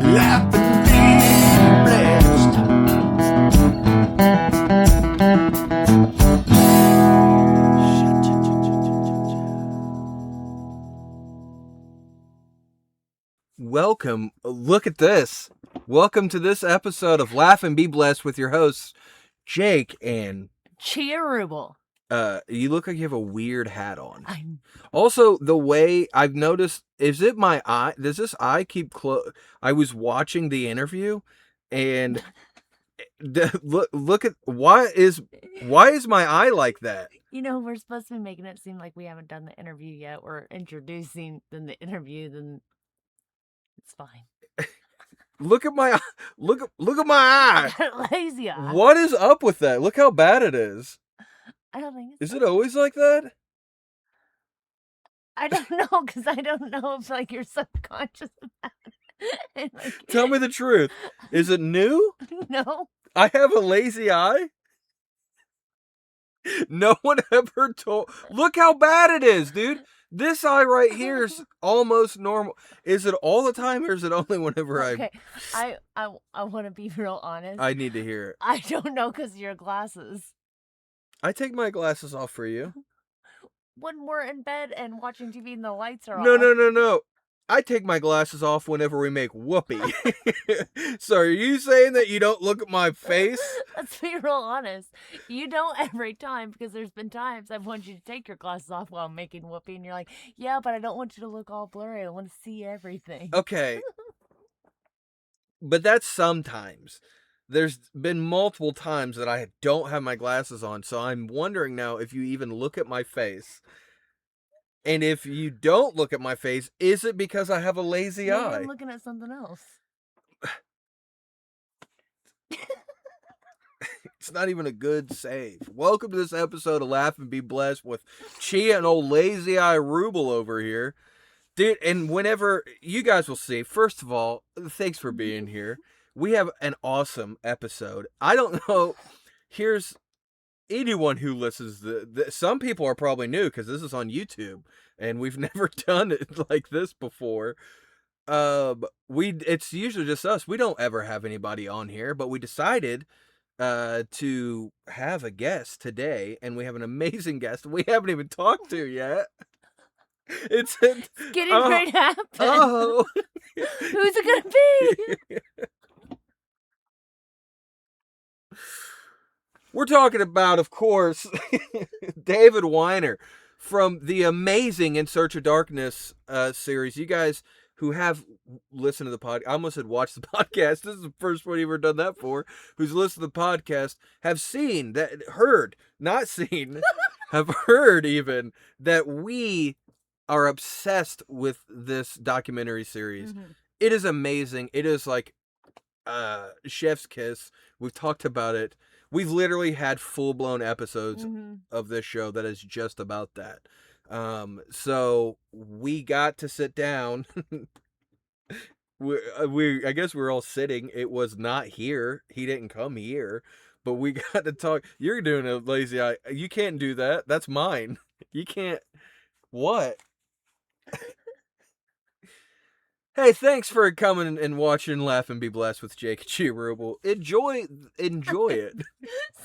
Laugh and be blessed. Welcome. Look at this. Welcome to this episode of Laugh and Be Blessed with your hosts, Jake and Jake Ruble. You look like you have a weird hat on. Also, the way I've noticed, is it my eye? Does this eye keep close? I was watching the interview, and look at why is my eye like that? You know, we're supposed to be making it seem like we haven't done the interview yet. We're introducing the interview, then it's fine. Look at my look at my eye. Lazy eye. What is up with that? Look how bad it is. I don't think it's Is it always like that? I don't know, because I don't know if like you're subconscious about it. Like, Tell me the truth. Is it new? No. I have a lazy eye? No one ever told. Look how bad it is, dude. This eye right here is almost normal. Is it all the time, or is it only whenever Okay. I want to be real honest. I need to hear it? I don't know, because of your glasses. I take my glasses off for you. When we're in bed and watching TV and the lights are No, off. no. I take my glasses off whenever we make whoopee. So are you saying that you don't look at my face? Let's be real honest. You don't every time, because there's been times I've wanted you to take your glasses off while I'm making whoopee, and you're like, yeah, but I don't want you to look all blurry. I want to see everything. Okay. But that's sometimes. There's been multiple times that I don't have my glasses on, so I'm wondering now if you even look at my face. And if you don't look at my face, is it because I have a lazy Maybe eye? I'm looking at something else. It's not even a good save. Welcome to this episode of Laugh and Be Blessed with Chia and old lazy eye Ruble over here. Dude, and whenever you guys will see, first of all, thanks for being here. We have an awesome episode. I don't know. Here's anyone who listens. Some people are probably new because this is on YouTube, and we've never done it like this before. It's usually just us. We don't ever have anybody on here, but we decided to have a guest today, and we have an amazing guest we haven't even talked to yet. It's getting ready to happen. Oh, Who's it gonna be? We're talking about, of course, David Weiner from the amazing In Search of Darkness series. You guys who have listened to the podcast, I almost said watch the podcast. This is the first one you've ever done that for. Who's listened to the podcast, have seen that, heard, not seen, have heard even that we are obsessed with this documentary series. Mm-hmm. It is amazing. It is like chef's kiss. We've talked about it. We've literally had full-blown episodes of this show that is just about that. So we got to sit down. I guess we're all sitting. It was not here. He didn't come here. But we got to talk. You're doing a lazy eye. You can't do that. That's mine. You can't. What? Hey, thanks for coming and watching Laugh and Be Blessed with Jake Ruble. Enjoy it.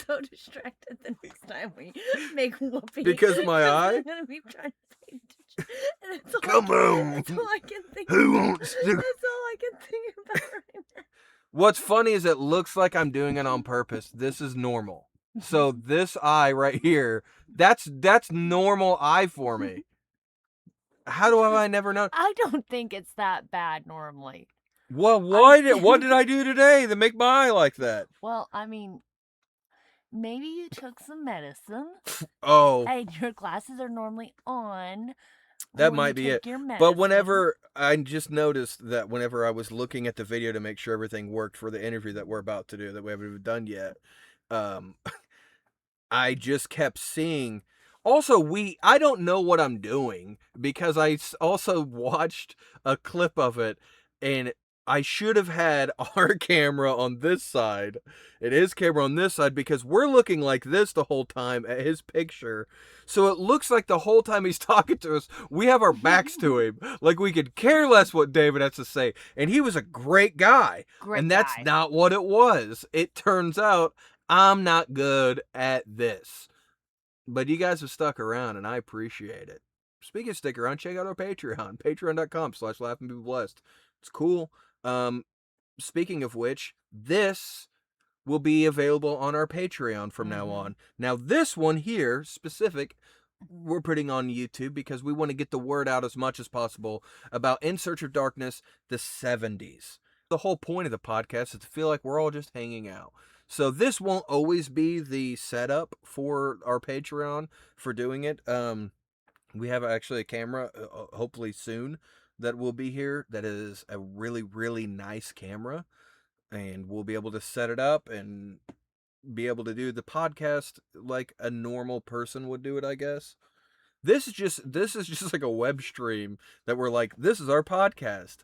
So distracted the next time we make whoopee. Because of my eye? I'm going to be trying to pay attention. And Come on. That's all I can think Who wants to? That's all I can think about right now. What's funny is it looks like I'm doing it on purpose. This is normal. So this eye right here, that's normal eye for me. How do I never know? I don't think it's that bad normally. Well, what did I do today to make my eye like that? Well, I mean, maybe you took some medicine. Oh. And your glasses are normally on. That might be it. But whenever I just noticed that whenever I was looking at the video to make sure everything worked for the interview that we're about to do, that we haven't even done yet, I just kept seeing. Also, I don't know what I'm doing because I also watched a clip of it, and I should have had our camera on this side and his camera on this side because we're looking like this the whole time at his picture. So it looks like the whole time he's talking to us, we have our backs to him. Like we could care less what David has to say. And he was a great guy. Great And that's guy. not what it was. It turns out I'm not good at this. But you guys have stuck around and I appreciate it. Speaking of stick around, check out our Patreon, patreon.com/laughingbeblessed. It's cool. Speaking of which, this will be available on our Patreon from now on. Now, this one here, specific, we're putting on YouTube because we want to get the word out as much as possible about In Search of Darkness, the 70s. The whole point of the podcast is to feel like we're all just hanging out. So this won't always be the setup for our Patreon for doing it. We have actually a camera, hopefully soon, that will be here that is a really, really nice camera. And we'll be able to set it up and be able to do the podcast like a normal person would do it, I guess. This is just like a web stream that we're like, this is our podcast.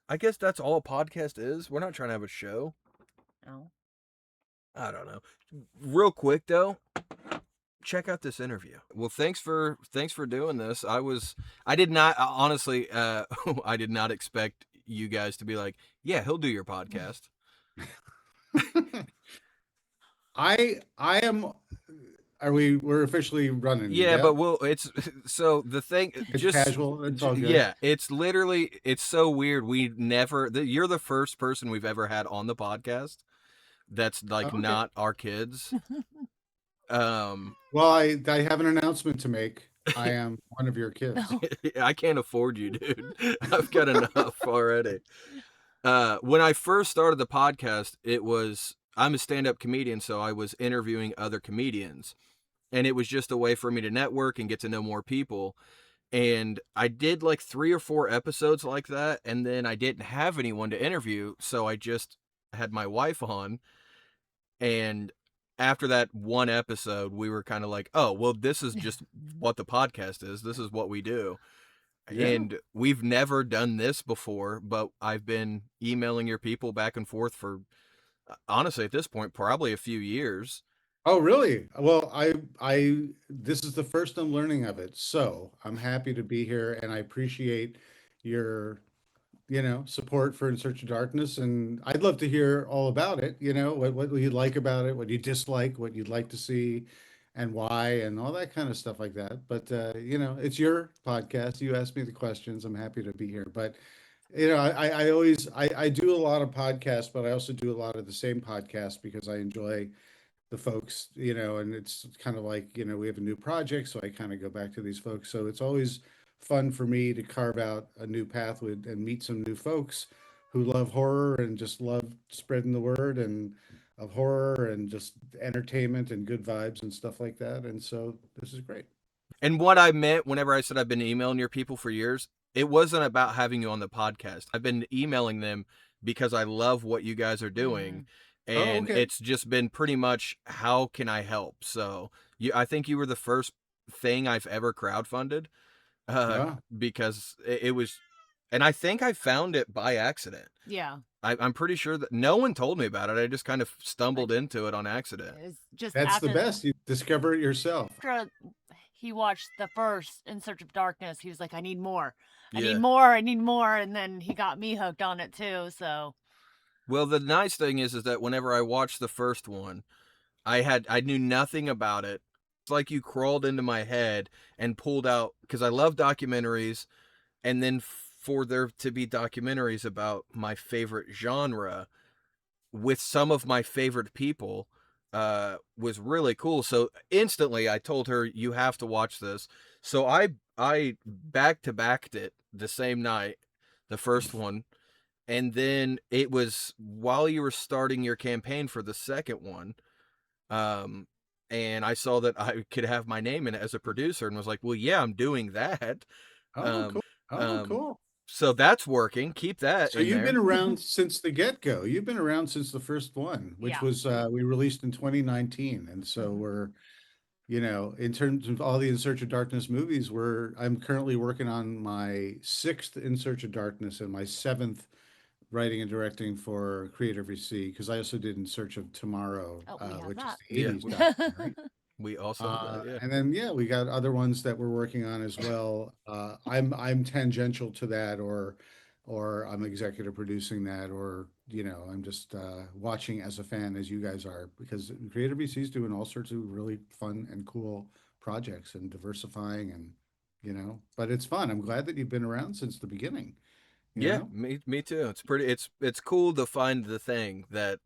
I guess that's all a podcast is. We're not trying to have a show. Oh. I don't know. Real quick though, check out this interview. Well, thanks for doing this. I did not honestly I did not expect you guys to be like, yeah, he'll do your podcast. I am. We're officially running? Yeah, but it's so the thing. It's just casual. It's all good. Yeah, it's literally it's so weird. We never. You're the first person we've ever had on the podcast that's like Okay. not our kids. Well, I have an announcement to make. I am one of your kids. I can't afford you, dude. I've got enough already. When I first started the podcast, I'm a stand-up comedian, so I was interviewing other comedians. And it was just a way for me to network and get to know more people. And I did like 3 or 4 episodes like that, and then I didn't have anyone to interview, so I just had my wife on. And after that one episode, we were kind of like, oh, well, this is just what the podcast is. This is what we do. Yeah. And we've never done this before, but I've been emailing your people back and forth for, honestly, at this point, probably a few years. Oh, really? Well, this is the first I'm learning of it, so I'm happy to be here, and I appreciate your, support for In Search of Darkness, and I'd love to hear all about it. What you like about it, what you dislike, what you'd like to see, and why, and all that kind of stuff like that. But it's your podcast. You asked me the questions. I'm happy to be here. But I always I do a lot of podcasts, but I also do a lot of the same podcast because I enjoy the folks, and it's kind of like, we have a new project, so I kind of go back to these folks. So it's always fun for me to carve out a new path and meet some new folks who love horror and just love spreading the word and of horror and just entertainment and good vibes and stuff like that. And so this is great. And what I meant whenever I said I've been emailing your people for years, it wasn't about having you on the podcast. I've been emailing them because I love what you guys are doing. And okay. it's just been pretty much, how can I help? So I think you were the first thing I've ever crowdfunded Yeah. because it was, and I think I found it by accident. Yeah. I'm pretty sure that no one told me about it. I just kind of stumbled into it on accident. It's just That's the after best. You discover it yourself. after he watched the first In Search of Darkness, he was like, I need more. I Yeah. need more. I need more. And then he got me hooked on it too. So Well, the nice thing is that whenever I watched the first one, I knew nothing about it. It's like you crawled into my head and pulled out, because I love documentaries, and then for there to be documentaries about my favorite genre with some of my favorite people was really cool. So instantly I told her, you have to watch this. So I back to backed it the same night, the first one. And then it was while you were starting your campaign for the second one. And I saw that I could have my name in it as a producer and was like, well, yeah, I'm doing that. Oh, cool. Oh, um, cool. So that's working. Keep that So in you've there. been around since the get-go. You've been around since the first one, which Yeah. was we released in 2019. And so we're, in terms of all the In Search of Darkness movies, I'm currently working on my 6th In Search of Darkness and my 7th writing and directing for Creator VC because I also did In Search of Tomorrow, Oh, we have which is that. the Yeah, 80s documentary. we also have that. Yeah. And then yeah, we got other ones that we're working on as well. I'm tangential to that, or I'm executive producing that, or I'm just watching as a fan as you guys are because Creative VC is doing all sorts of really fun and cool projects and diversifying and but it's fun. I'm glad that you've been around since the beginning, you Yeah, know? me too. It's pretty. It's cool to find the thing that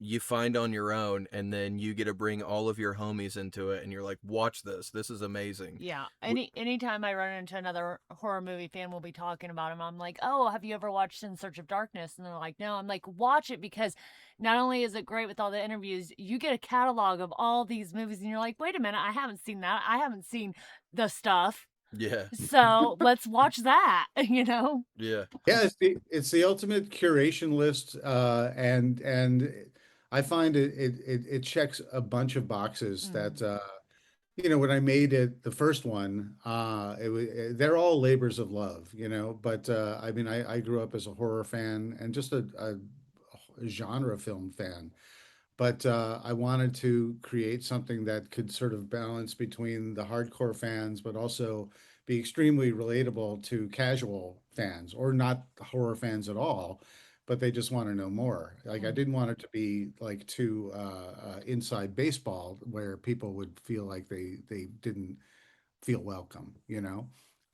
you find on your own, and then you get to bring all of your homies into it, and you're like, watch this. This is amazing. Yeah. Anytime I run into another horror movie fan, we'll be talking about them. I'm like, oh, have you ever watched In Search of Darkness? And they're like, no. I'm like, watch it because not only is it great with all the interviews, you get a catalog of all these movies, and you're like, wait a minute, I haven't seen that. I haven't seen the stuff. Yeah, So let's watch that, you know? yeah. Yeah, it's the ultimate curation list, and I find it checks a bunch of boxes Mm, that when I made it the first one, they're all labors of love, but I mean I grew up as a horror fan and just a genre film fan. But I wanted to create something that could sort of balance between the hardcore fans, but also be extremely relatable to casual fans or not horror fans at all, but they just want to know more. Like I mm, didn't want it to be like too inside baseball where people would feel like they didn't feel welcome,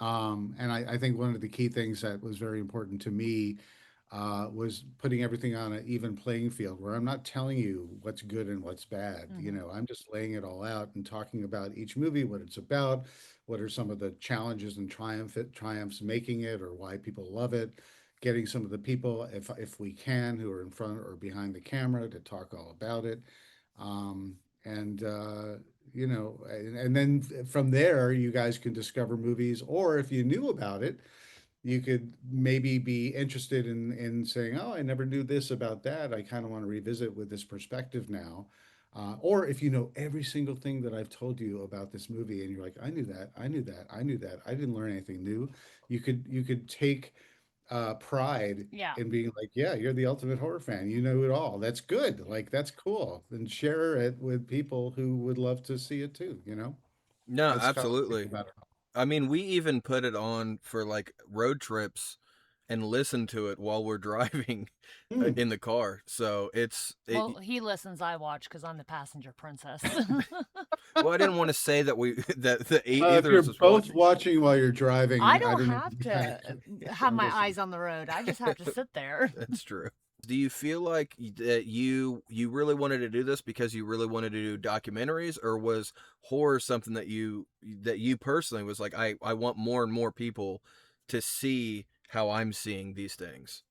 and I think one of the key things that was very important to me was putting everything on an even playing field where I'm not telling you what's good and what's bad. mhm, I'm just laying it all out and talking about each movie, what it's about, what are some of the challenges and triumphs making it, or why people love it. Getting some of the people, if we can, who are in front or behind the camera to talk all about it. Um, and and then from there, you guys can discover movies, or if you knew about it, you could maybe be interested in saying, "Oh, I never knew this about that. I kind of want to revisit with this perspective now." Or if you know every single thing that I've told you about this movie, and you're like, "I knew that, I knew that, I knew that. I didn't learn anything new." You could take pride yeah. in being like, "Yeah, you're the ultimate horror fan. You know it all. That's good. Like that's cool." And share it with people who would love to see it too. No, That's how I think absolutely. about it. I mean, we even put it on for like road trips and listen to it while we're driving Hmm. in the car. So Well, he listens, I watch because I'm the passenger princess. well, I didn't want to say that that If either you're of us was both watching. watching while you're I driving, I don't don't know have what kind to have I'm my listening. eyes on the road. I just have to sit there. That's true. Do you feel like that you really wanted to do this because you really wanted to do documentaries, or was horror something that you personally was like, I want more and more people to see how I'm seeing these things?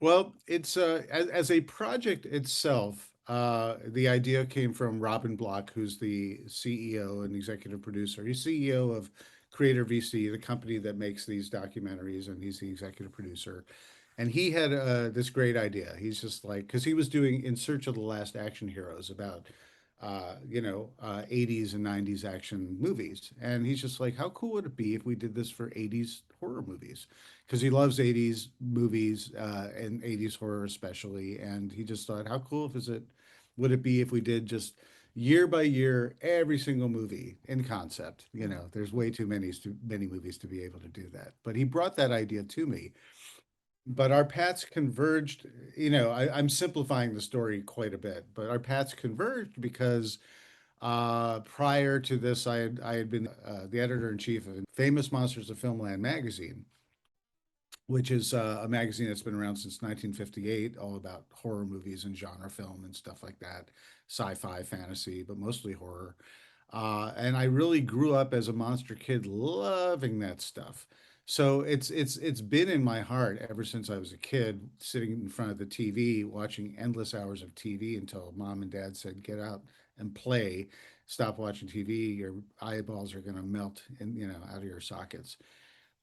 Well, it's as a project itself, the idea came from Robin Block, who's the CEO and executive producer. He's CEO of Creator VC, the company that makes these documentaries, and he's the executive producer. And he had this great idea. He's just like, because he was doing In Search of the Last Action Heroes about, 80s and 90s action movies. And he's just like, how cool would it be if we did this for 80s horror movies? Because he loves 80s movies and 80s horror especially. And he just thought, how cool would it be if we did just year by year every single movie in concept? Mm, There's way too many movies to be able to do that. But he brought that idea to me, but our paths converged. I'm simplifying the story quite a bit, but our paths converged because prior to this, I had been the editor in chief of Famous Monsters of Filmland magazine, which is a magazine that's been around since 1958, all about horror movies and genre film and stuff like that, sci-fi, fantasy, but mostly horror. And I really grew up as a monster kid, loving that stuff. So it's been in my heart ever since I was a kid, sitting in front of the TV, watching endless hours of TV until mom and dad said, "Get out and play. Stop watching TV. Your eyeballs are going to melt out of your sockets."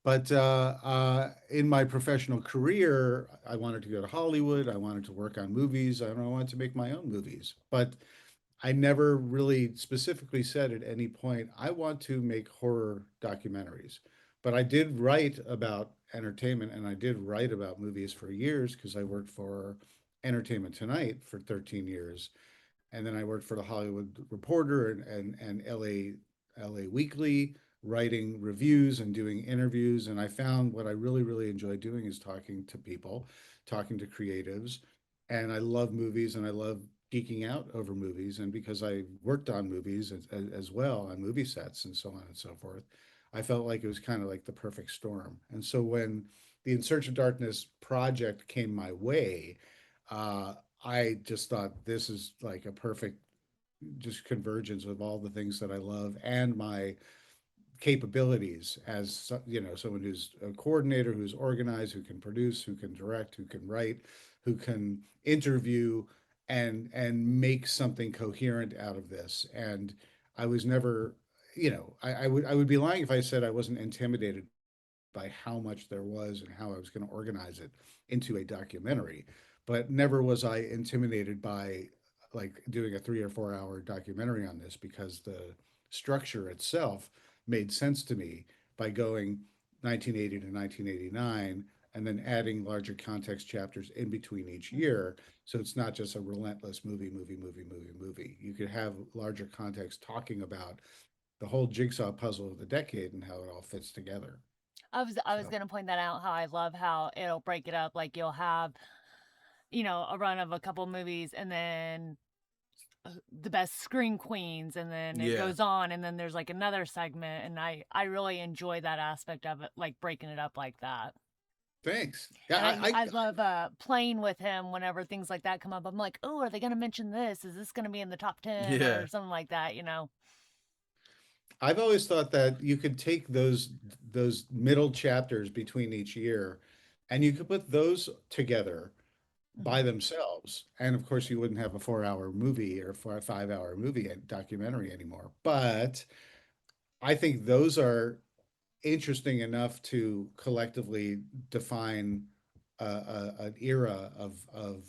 But in my professional career, I wanted to go to Hollywood. I wanted to work on movies. I wanted to make my own movies. But I never really specifically said at any point, I want to make horror documentaries. But I did write about entertainment, and I did write about movies for years because I worked for Entertainment Tonight for 13 years, and then I worked for the Hollywood Reporter and LA Weekly, writing reviews and doing interviews. And I found what I really enjoy doing is talking to people, talking to creatives. And I love movies and I love geeking out over movies. And because I worked on movies as well, on movie sets and so on and so forth, I felt like it was kind of like the perfect storm. And so when the In Search of Darkness project came my way, uh, I just thought this is like a perfect just convergence of all the things that I love and my capabilities as someone who's a coordinator, who's organized, who can produce, who can direct, who can write, who can interview and make something coherent out of this. And I was never, I would be lying if I said I wasn't intimidated by how much there was and how I was going to organize it into a documentary. But never was I intimidated by like doing a 3 or 4 hour documentary on this because the structure itself made sense to me by going 1980 to 1989 and then adding larger context chapters in between each year. So it's not just a relentless movie. You could have larger context talking about the whole jigsaw puzzle of the decade and how it all fits together. I was So gonna point that out, how I love how it'll break it up. Like you'll have, a run of a couple movies and then the best screen queens, and then it Yeah. goes on, and then there's like another segment, and I really enjoy that aspect of it, like breaking it up like that. thanks. And Yeah, I love playing with him whenever things like that come up. I'm like, oh, are they gonna mention this? Is this gonna be in the top 10 Yeah. or something like that? I've always thought that you could take those middle chapters between each year and you could put those together Hmm. by themselves. And of course you wouldn't have a 4 hour movie or 5 hour movie documentary anymore. But I think those are interesting enough to collectively define an era of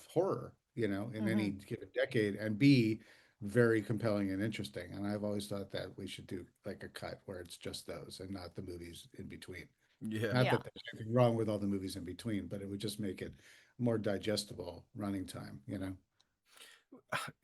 horror, in any Hmm. given decade, and be very compelling and interesting. And I've always thought that we should do like a cut where it's just those and not the movies in between. Yeah. Not Yeah. that there's anything wrong with all the movies in between, but it would just make it more digestible running time.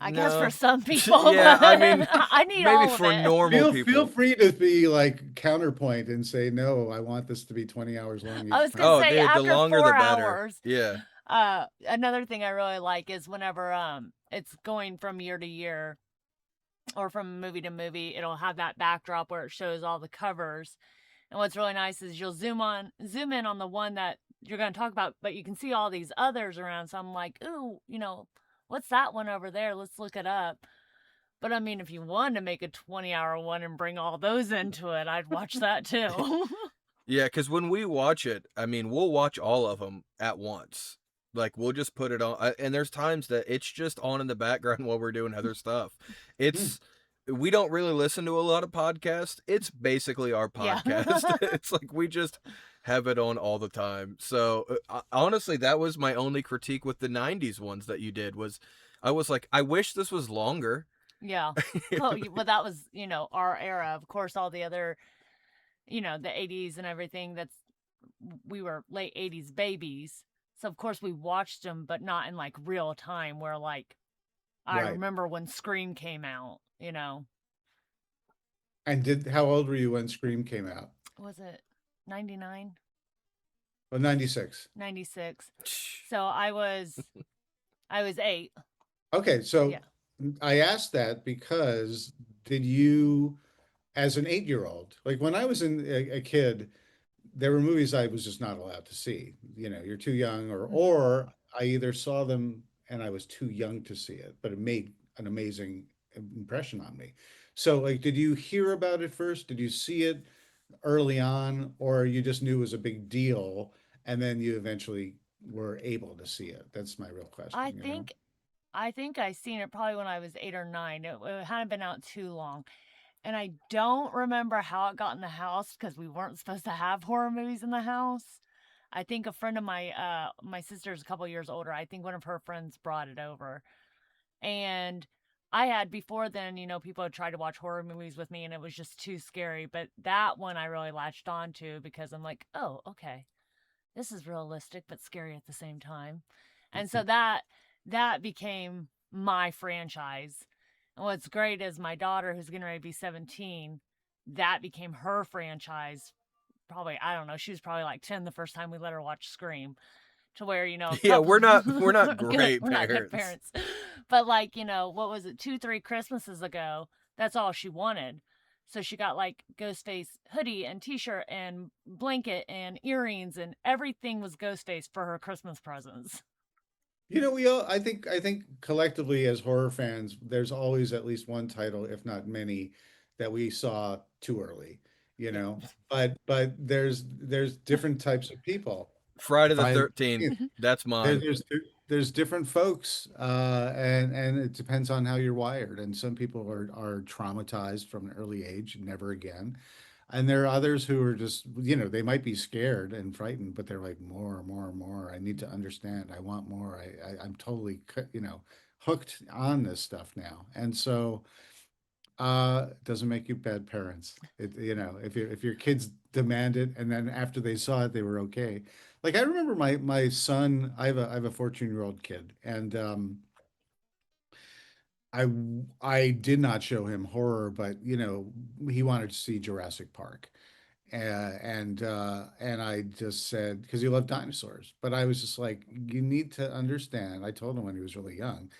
I guess for No. some people, Yeah, but I mean, I need maybe all of for it. normal Feel people. free to be like counterpoint and say, no, I want this to be 20 hours long I each was gonna Oh, time. say dude, the after longer the four better. hours, Yeah. another thing I really like is whenever it's going from year to year or from movie to movie, it'll have that backdrop where it shows all the covers. And what's really nice is you'll zoom in on the one that you're going to talk about, but you can see all these others around. So I'm like, ooh, what's that one over there? Let's look it up. But I mean, if you wanted to make a 20-hour one and bring all those into it, I'd watch that too. Yeah, because when we watch it, I mean, we'll watch all of them at once. Like, we'll just put it on. And there's times that it's just on in the background while we're doing other stuff. Hmm. We don't really listen to a lot of podcasts. It's basically our Yeah. podcast. It's like we just have it on all the time. So, honestly, that was my only critique with the 90s ones that you did was I was like, I wish this was longer. Yeah. Well, well, that was, our era. Of course, all the other, the 80s and everything, we were late 80s babies. So, of course, we watched them, but not in like real time, where like, I Right. remember when Scream came out. And how old were you when Scream came out? Was it 99, Well, 96. 96? So I was 8. Okay, so Yeah. I asked that because did you, as an 8-year-old, like when I was a kid, there were movies I was just not allowed to see. You're too young, or Mhm. or I either saw them and I was too young to see it, but it made an amazing impression on me. So, like, did you hear about it first? Did you see it early on, or you just knew it was a big deal and then you eventually were able to see it? That's my real I question. think I think I seen it probably when I was 8 or 9. It hadn't been out too long. And I don't remember how it got in the house because we weren't supposed to have horror movies in the house. I think a friend of my sister's a couple years older. I think one of her friends brought it over. And I had before then, people had tried to watch horror movies with me and it was just too scary. But that one I really latched on to because I'm like, oh, okay. this is realistic but scary at the same time. And so that became my franchise. And what's great is my daughter, who's getting ready to be 17, that became her franchise. Probably, I don't know, she was probably like 10 the first time we let her watch Scream. To where, a Yeah, couple, we're not we're great not good parents. parents. But like, what was it, 2-3 Christmases ago, that's all she wanted. So she got like Ghostface hoodie and t-shirt and blanket and earrings, and everything was Ghostface for her Christmas presents. I think collectively as horror fans, there's always at least one title, if not many, that we saw too early, you Yeah. know. But there's different types of people. Friday the Friday 13th. That's there, mine. there's different folks, and it depends on how you're wired. And some people are traumatized from an early age, never again. And there are others who are just, they might be scared and frightened, but they're like, more, more, more. I need to understand. I want more. I'm totally, hooked on this stuff now. And so, it doesn't make you bad parents. If your kids demand it, and then after they saw it, they were okay. Like I remember my son. I have a 14-year-old kid, and I did not show him horror, but he wanted to see Jurassic Park. And I just said, because he loved dinosaurs, but I was just like, you need to understand. I told him when he was really young,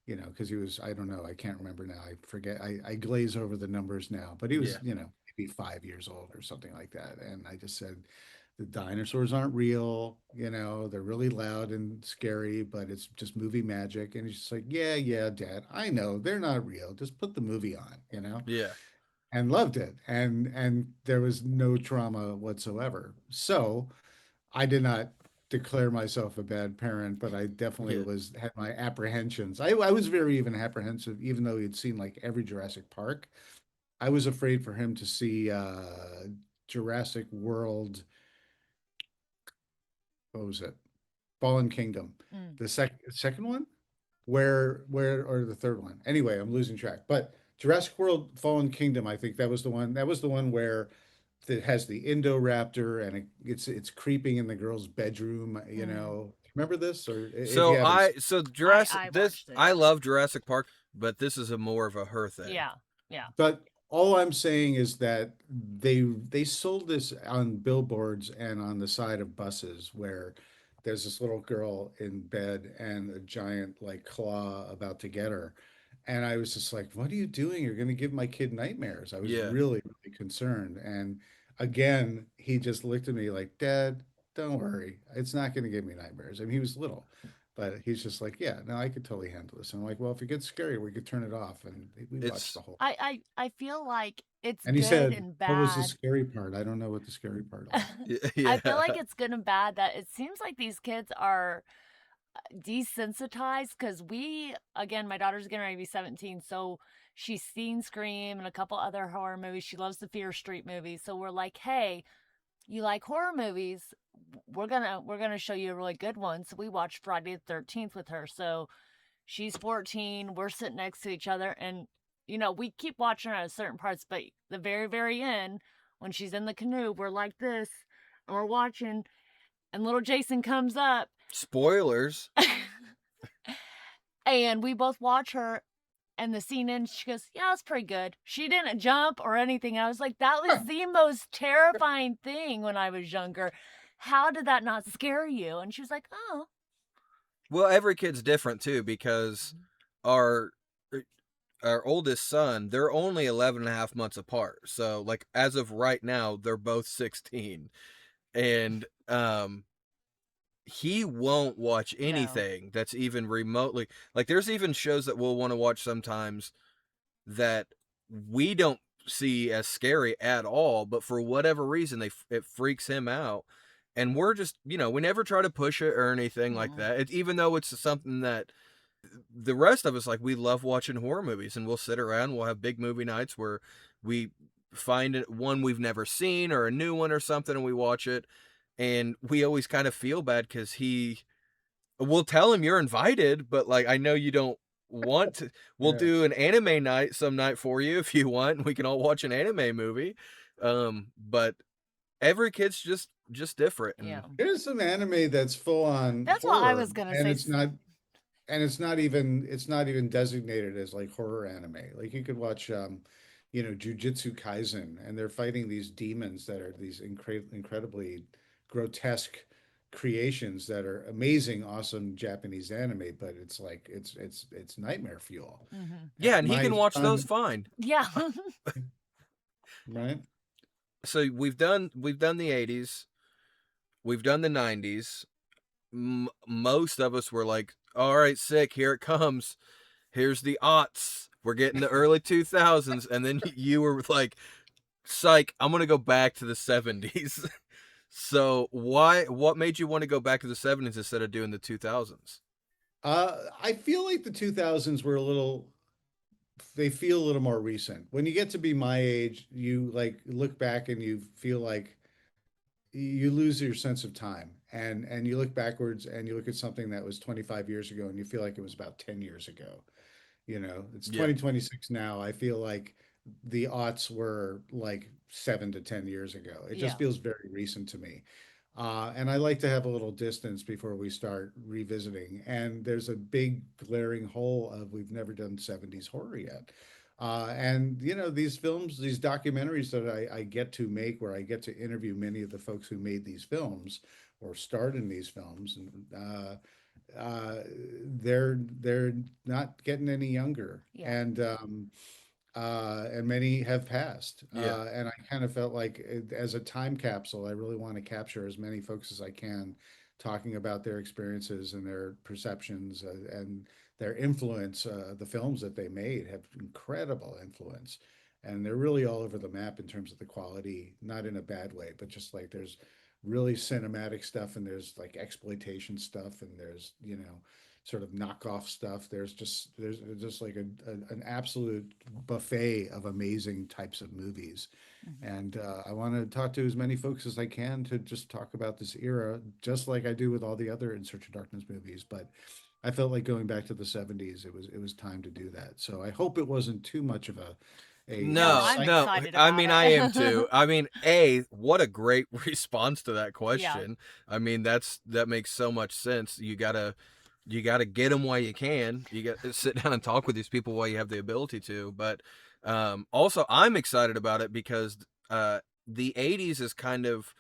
because he was, I don't know, I can't remember now. I forget. I glaze over the numbers now, but he was, Yeah. maybe 5 years old or something like that. And I just said, the dinosaurs aren't real, they're really loud and scary, but it's just movie magic. And he's just like, yeah, yeah, Dad, I know they're not real. Just put the movie on. Yeah. And loved it. And there was no trauma whatsoever. So I did not declare myself a bad parent, but I definitely Yeah. had my apprehensions. I was very even apprehensive, even though he'd seen like every Jurassic Park. I was afraid for him to see Jurassic World. What was it? Fallen Kingdom. Mm. The second one? Where or the third one? Anyway, I'm losing track. But Jurassic World Fallen Kingdom, I think that was the one. That was the one where it has the Indoraptor, and it's creeping in the girl's bedroom. Remember this? Or if you So haven't, Jurassic, I this, watched it, I yeah. love Jurassic Park, but this is a more of a her thing. Yeah, yeah. but all I'm saying is that they sold this on billboards and on the side of buses where there's this little girl in bed and a giant like claw about to get her. And I was just like, what are you doing? You're going to give my kid nightmares. I was Yeah. really, really concerned. And again, he just looked at me like, Dad, don't worry. It's not going to give me nightmares. I mean, he was little, but he's just like, yeah, no, I could totally handle this. And I'm like, well, if it gets scary, we could turn it off. And we watched It's the whole. I feel like it's And he good said, and what was the bad. scary part? I don't know what the scary part was. I feel yeah. like it's good and bad that it seems like these kids are desensitized, because again, my daughter's getting ready to be 17, so she's seen Scream and a couple other horror movies. She loves the Fear Street movies. So we're like, hey, you like horror movies? We're gonna show you a really good one. So we watched Friday the 13th with her. So she's 14, we're sitting next to each other, and we keep watching her at certain parts, but the very, very end, when she's in the canoe, we're like this, and we're watching, and little Jason comes up. Spoilers. And we both watch her, and the scene ends. She goes, yeah, it's pretty good. She didn't jump or anything. I was like, that was the most terrifying thing when I was younger. How did that not scare you? And she was like, oh. Well, every kid's different too, because our our oldest son, they're only 11 and a half months apart. So like as of right now, they're both 16. And he won't watch anything that's even remotely, like there's even shows that we'll want to watch sometimes that we don't see as scary at all, but for whatever reason it freaks him out. And we're just, we never try to push it or anything like that. Even though it's something that the rest of us, like, we love watching horror movies, and we'll sit around, we'll have big movie nights where we find one we've never seen or a new one or something, and we watch it. And we always kind of feel bad because we'll tell him you're invited, but like, I know you don't want to. We'll Yeah. do an anime night some night for you if you want. We can all watch an anime movie. But every kid's just just different. Yeah. And There's some anime that's full on That's what I horror, was gonna and say. it's not even designated as like horror anime. Like you could watch Jujutsu Kaisen, and they're fighting these demons that are these incredibly grotesque creations that are amazing, awesome Japanese anime, but it's like it's nightmare fuel. yeah, and he My can watch those son, fine. Yeah. right? So we've done the 80s, we've done the 90s. Most of us were like, all right, sick, here it comes. Here's the aughts. We're getting the early 2000s. And then you were like, psych, I'm going to go back to the 70s. So what made you want to go back to the 70s instead of doing the 2000s? I feel like the 2000s were they feel a little more recent. When you get to be my age, you like look back and you feel like you lose your sense of time, and you look backwards and you look at something that was 25 years ago and you feel like it was about 10 years ago. It's Yeah. 2026 now. I feel like the aughts were like 7 to 10 years ago. It Yeah. just feels very recent to me. And I like to have a little distance before we start revisiting. And there's a big glaring hole of we've never done 70s horror yet. And these films, these documentaries that I get to make, where I get to interview many of the folks who made these films or starred in these films, and uh, they're not getting any younger, Yeah. and many have passed. Yeah. And I kind of felt like as a time capsule, I really want to capture as many folks as I can, talking about their experiences and their perceptions, and their influence. The films that they made have incredible influence, and they're really all over the map in terms of the quality, not in a bad way, but just like there's really cinematic stuff, and there's like exploitation stuff, and there's sort of knockoff stuff. There's just like an absolute buffet of amazing types of movies. And I want to talk to as many folks as I can to just talk about this era, just like I do with all the other In Search of Darkness movies. But I felt like going back to the 70s, it was time to do that. So I hope it wasn't too much of No, No, I'm psych. no. excited I about mean, it. I am too. I mean, what a great response to that Yeah. question. I mean, that makes so much sense. You gotta get them while you can. You got to sit down and talk with these people while you have the ability to. But also, I'm excited about it because the '80s is kind of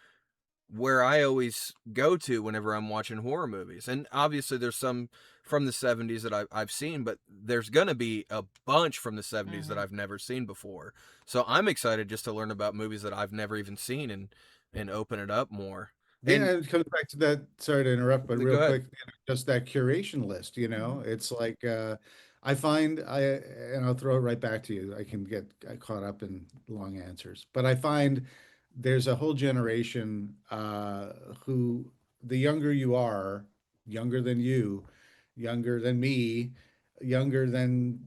where I always go to whenever I'm watching horror movies. And obviously, there's some from the '70s that I've seen, but there's gonna be a bunch from the '70s that I've never seen before. So I'm excited just to learn about movies that I've never even seen and open it up more. Yeah, And it comes back to that. Sorry to interrupt, but go real ahead. quick, just that curation list, it's like I find and I'll throw it right back to you. I can get caught up in long answers, but I find there's a whole generation who, the younger you are, younger than you, younger than me, younger than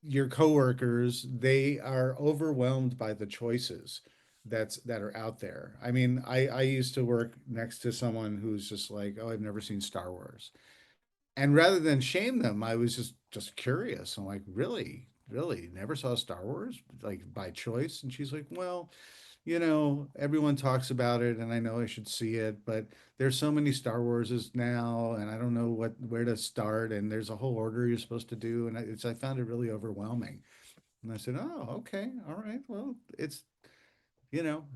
your coworkers, they are overwhelmed by the choices that are out there. I mean, I used to work next to someone who's just like, oh, I've never seen Star Wars. And rather than shame them, I was just curious. I'm like, really? Really? Never saw Star Wars? Like by choice? And she's like, well, everyone talks about it and I know I should see it, but there's so many Star Warses now and I don't know where to start, and there's a whole order you're supposed to do, and I found it really overwhelming. And I said, "Oh, okay. All right. Well,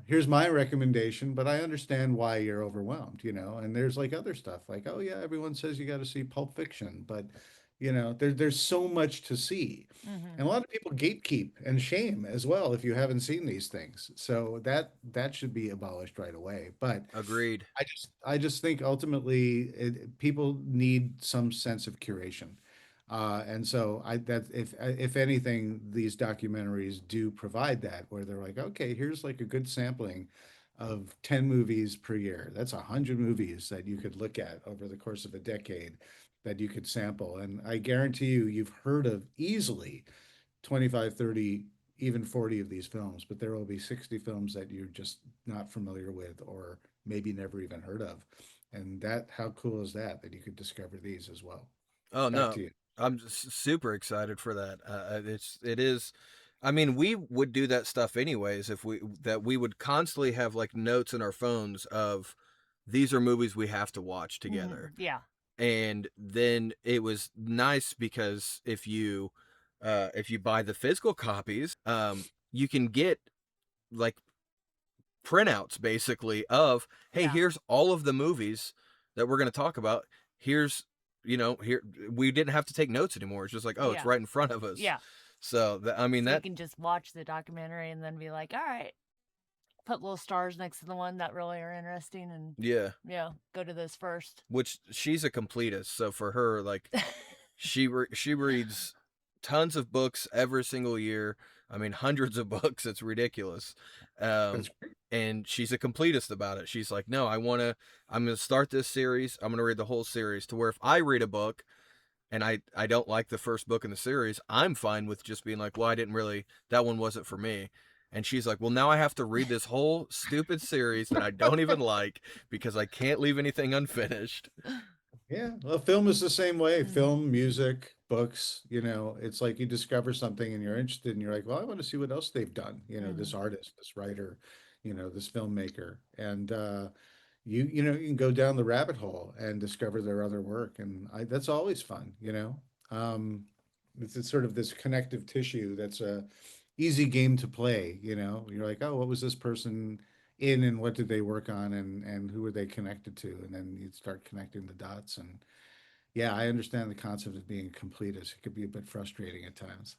here's my recommendation, but I understand why you're overwhelmed, and there's like other stuff like, oh yeah, everyone says you got to see Pulp Fiction, but there's so much to see. And a lot of people gatekeep and shame as well if you haven't seen these things. So that should be abolished right away. But Agreed. I just think ultimately people need some sense of curation. And so that if anything, these documentaries do provide that, where they're like, okay, here's like a good sampling of 10 movies per year. That's 100 movies that you could look at over the course of a decade that you could sample. And I guarantee you've heard of easily 25, 30, even 40 of these films, but there will be 60 films that you're just not familiar with or maybe never even heard of. And how cool is that you could discover these as well? Oh Back no, to you. I'm just super excited for that. It is. I mean, we would do that stuff anyways if we would constantly have like notes in our phones of these are movies we have to watch together. Yeah. And then it was nice because if you buy the physical copies, you can get like printouts basically of, hey, Yeah. here's all of the movies that we're going to talk about. Here's, here we didn't have to take notes anymore. It's just like, oh, it's Yeah. right in front of us. Yeah. So I mean So you that, can just watch the documentary and then be like, all right, put little stars next to the one that really are interesting and yeah, go to those first. which she's a completist. So for her, like she reads tons of books every single year. I mean, hundreds of books. It's ridiculous. That's And she's a completist about it. She's like, no, I'm going to start this series. I'm going to read the whole series, to where if I read a book and I don't like the first book in the series, I'm fine with just being like, well, that one wasn't for me. And she's like, well, now I have to read this whole stupid series that I don't even like because I can't leave anything unfinished. Yeah, well, film is the same way. Mhm. Film, music, books, it's like you discover something and you're interested and you're like, well, I want to see what else they've done, this artist, this writer, this filmmaker. And you can go down the rabbit hole and discover their other work. And that's always fun. Um, it's sort of this connective tissue that's a easy game to play. You're like, oh, what was this person in and what did they work on and who were they connected to? And then you start connecting the dots. And yeah, I understand the concept of being a completist. It could be a bit frustrating at times.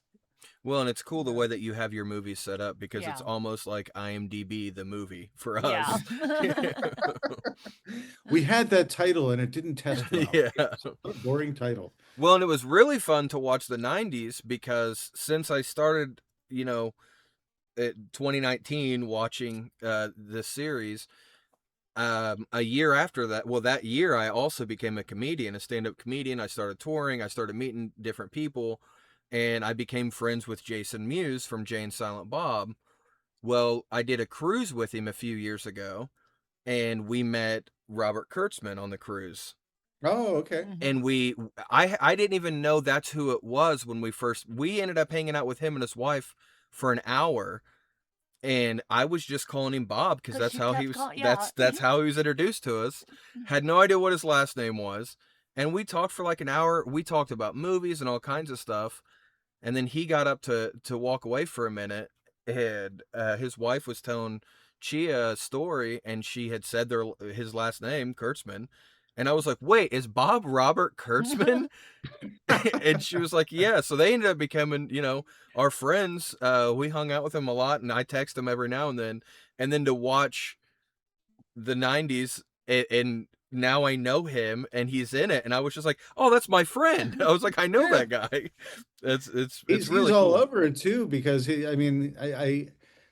Well, and it's cool the Yeah. way that you have your movies set up because it's Yeah. almost like IMDb, the movie for Yeah. us. We had that title and it didn't test well. Yeah. It's a boring title. Well, and it was really fun to watch the 90s because since I started, you know, 2019 watching this series, a year after that, well, that year I also became a comedian, a stand-up comedian. I started touring, I started meeting different people, and I became friends with Jason Mewes from Jay and Silent Bob. Well, I did a cruise with him a few years ago, and we met Robert Kurtzman on the cruise. Oh, okay. And I didn't even know that's who it was when we ended up hanging out with him and his wife for an hour, and I was just calling him Bob because 'Cause that's you how kept he was. yeah. That's how he was introduced to us. Had no idea what his last name was, and we talked for like an hour. We talked about movies and all kinds of stuff, and then he got up to walk away for a minute, and his wife was telling Chia a story, and she had said his last name, Kurtzman, and I was like, "Wait, is Bob Robert Kurtzman?" And she was like, yeah. So they ended up becoming, our friends. We hung out with him a lot, and I text him every now and then. And then to watch the 90s, and now I know him, and he's in it, and I was just like, oh, that's my friend. I was like, I know Yeah. that guy. It's He's really all cool. over it too because I mean, I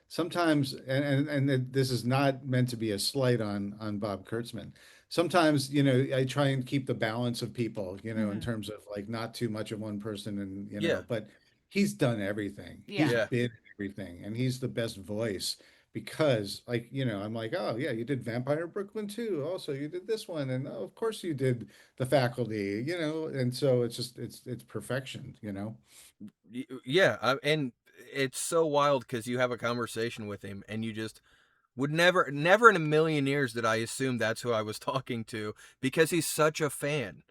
sometimes this is not meant to be a slight on Bob Kurtzman. Sometimes, I try and keep the balance of people, in Mhm. terms of like not too much of one person and, Yeah, but he's done everything. He's Yeah. yeah, been everything and he's the best voice because like, I'm like, oh yeah, you did Vampire in Brooklyn too. Also, you did this one and oh, of course you did The Faculty, and so it's just it's perfection. yeah. And it's so wild because you have a conversation with him, and you just would never in a million years did I assume that's who I was talking to because he's such a fan.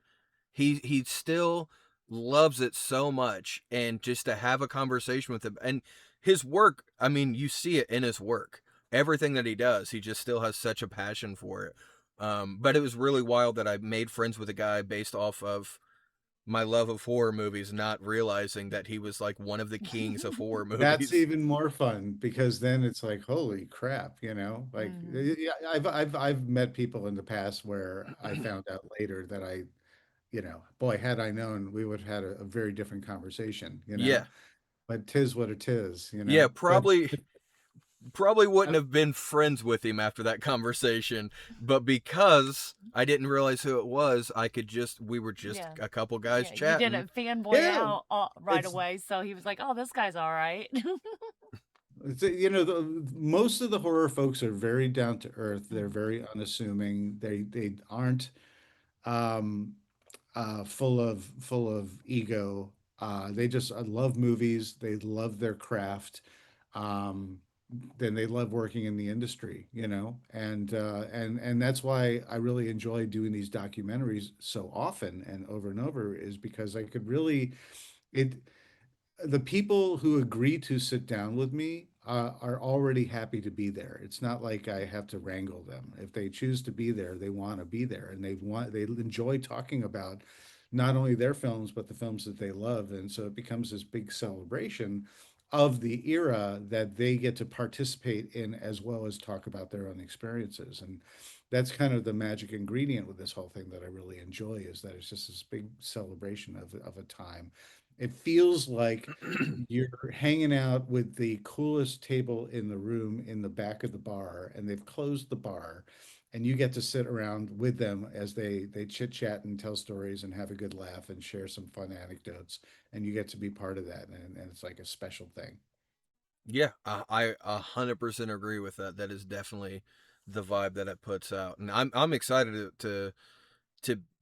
He still loves it so much, and just to have a conversation with him and his work, I mean, you see it in his work. Everything that he does, he just still has such a passion for it. But it was really wild that I made friends with a guy based off of my love of horror movies, not realizing that he was like one of the kings of horror That's movies. even more fun because then it's like, holy crap. Like, Mhm. yeah, I've met people in the past where I found out later that boy, had I known, we would have had a very different conversation. Yeah, But tis what it is, yeah, But probably wouldn't I- have been friends with him after that conversation, but because I didn't realize who it was, we were just Yeah. a couple guys Yeah. You chatting. didn't fanboy yeah, out right it's away, so he was like, "Oh, this guy's all right." most of the horror folks are very down to earth. They're Mhm. very unassuming. They aren't um full of ego. They just love movies. They love their craft. Um, then they love working in the industry, and that's why I really enjoy doing these documentaries so often and over, is because I could really it the people who agree to sit down with me are already happy to be there. It's not like I have to wrangle them. If they choose to be there, they want to be there, and they enjoy talking about not only their films but the films that they love, and so it becomes this big celebration of the era that they get to participate in as well as talk about their own experiences. And that's kind of the magic ingredient with this whole thing that I really enjoy, is that it's just this big celebration of a time. It feels like you're hanging out with the coolest table in the room in the back of the bar, and they've closed the bar, and you get to sit around with them as they chit chat and tell stories and have a good laugh and share some fun anecdotes, and you get to be part of that, and it's like a special thing. Yeah, I 100% agree with that. That is definitely the vibe that it puts out, and I'm excited to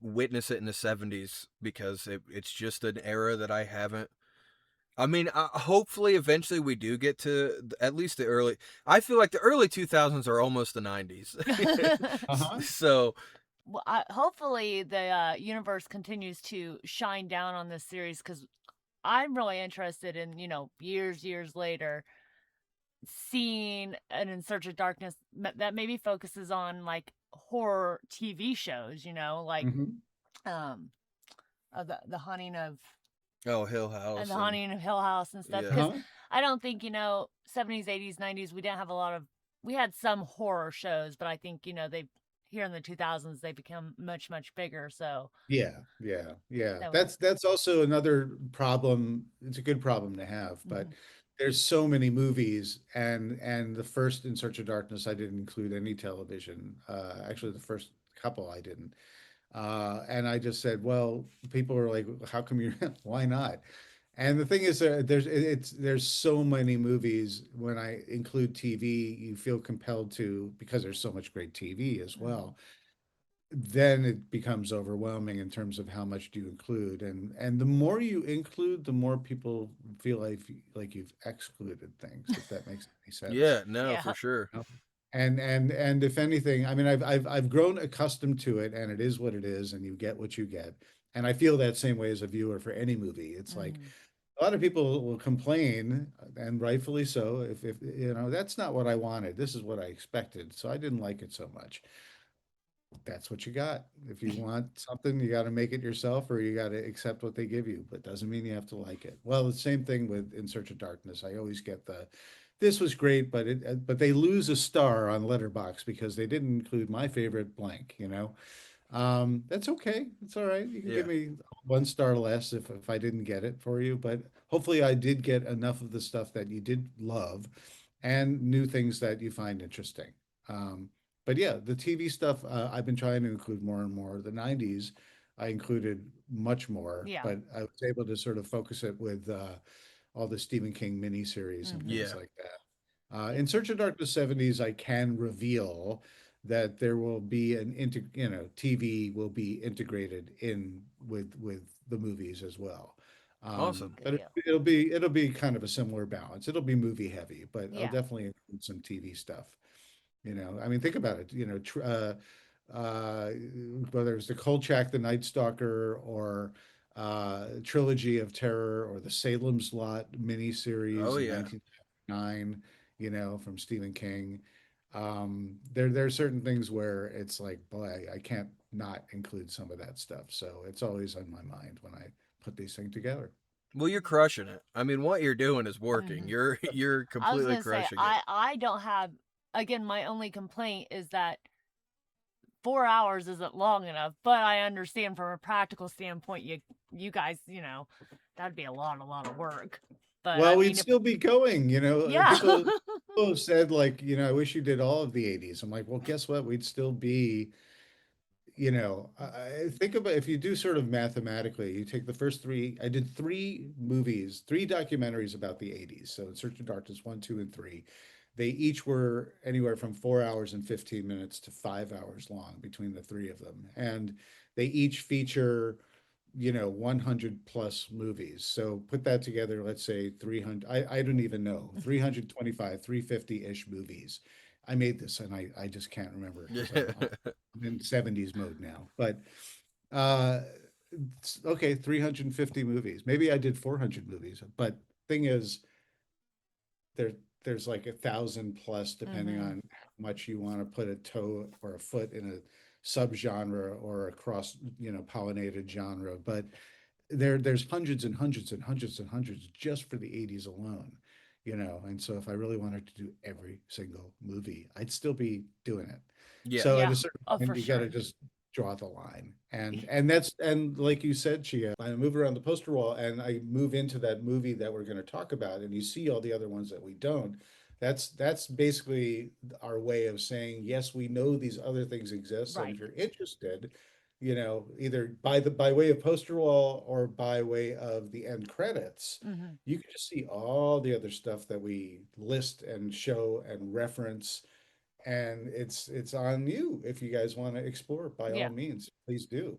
witness it in the '70s because it's just an era that I haven't. I mean, hopefully, eventually, we do get to at least the early. I feel like the early 2000s are almost the '90s. Uh-huh. So, Well, hopefully the universe continues to shine down on this series because I'm really interested in, years later, seeing an In Search of Darkness that maybe focuses on like horror TV shows, like Hmm. um the haunting of oh, Hill and House, the and haunting of Hill House and stuff. yeah, Because Uh-huh. I don't think 70s, 80s, 90s we didn't have a lot of we had some horror shows, but I think they here in the 2000s they become much bigger. So Yeah, yeah, yeah. that was That's also another problem. It's a good problem to have, but mhm. there's so many movies, and the first In Search of Darkness, I didn't include any television. Actually, the first couple I didn't. And I just said, well, people are like, how come you're, why not? And the thing is, there's so many movies. When I include TV, you feel compelled to, because there's so much great TV as Mhm. well, then it becomes overwhelming in terms of how much do you include, and the more you include, the more people feel like you've excluded things, if that makes any sense. yeah, no, Yeah. for sure. You know? And if anything, I mean, I've grown accustomed to it, and it is what it is, and you get what you get. And I feel that same way as a viewer for any movie. It's like Mhm. a lot of people will complain, and rightfully so, if that's not what I wanted, this is what I expected, so I didn't like it so much. That's what you got. If you want something, you got to make it yourself, or you got to accept what they give you, but doesn't mean you have to like it. Well, the same thing with In Search of Darkness. I always get this was great, but they lose a star on Letterbox because they didn't include my favorite blank. That's okay. It's all right. You can Yeah. give me 1 star less if I didn't get it for you, but hopefully I did get enough of the stuff that you did love and new things that you find interesting. Um, but yeah, the TV stuff, I've been trying to include more and more. The 90s, I included much more, Yeah. but I was able to sort of focus it with all the Stephen King miniseries and Mhm. things Yeah. like that. In Search of Darkness '70s, I can reveal that there will be TV will be integrated in with the movies as well. Awesome. Good But deal. it'll be kind of a similar balance. It'll be movie heavy, but I'll Yeah. definitely include some TV stuff. I mean, think about it. Uh, whether it's the Kolchak, the Night Stalker, or Trilogy of Terror, or the Salem's Lot Oh miniseries in yeah. 1999, from Stephen King. There are certain things where it's like, boy, I can't not include some of that stuff. So it's always on my mind when I put these things together. Well, you're crushing it. I mean, what you're doing is working. Mhm. You're I was completely gonna say crushing it. I don't have again my only complaint is that 4 hours isn't long enough, but I understand from a practical standpoint you guys, that'd be a lot of work. But I Well, we'd mean if still be going, yeah. people have said like, I wish you did all of the '80s. I'm like, well, guess what? We'd still be, I think about, if you do sort of mathematically, you take the first three, I did 3 movies, 3 documentaries about the '80s. So In Search of Darkness 1, 2, and 3. They each were anywhere from 4 hours and 15 minutes to 5 hours long between the three of them. And they each feature 100 plus movies. So put that together, let's say 300, I don't even know, 325, 350-ish movies. I made this and I just can't remember because I'm in 70s mode now. But uh, okay, 350 movies. Maybe I did 400 movies, but thing is, there there's like 1,000 plus, depending Mm-hmm. on how much you want to put a toe or a foot in a subgenre or a cross, pollinated genre. But there's hundreds and hundreds and hundreds and hundreds just for the 80s alone, and so if I really wanted to do every single movie, I'd still be doing it. Yeah. So at a Yeah. certain Oh, point for you got to sure. just draw the line. And like you said, Chia, I move around the poster wall and I move into that movie that we're going to talk about, and you see all the other ones that we don't. That's basically our way of saying, yes, we know these other things exist, and if Right. you're interested, either by way of poster wall or by way of the end credits, Mm-hmm. you can just see all the other stuff that we list and show and reference, and it's on you. If you guys want to explore, by all Yeah. means, please do.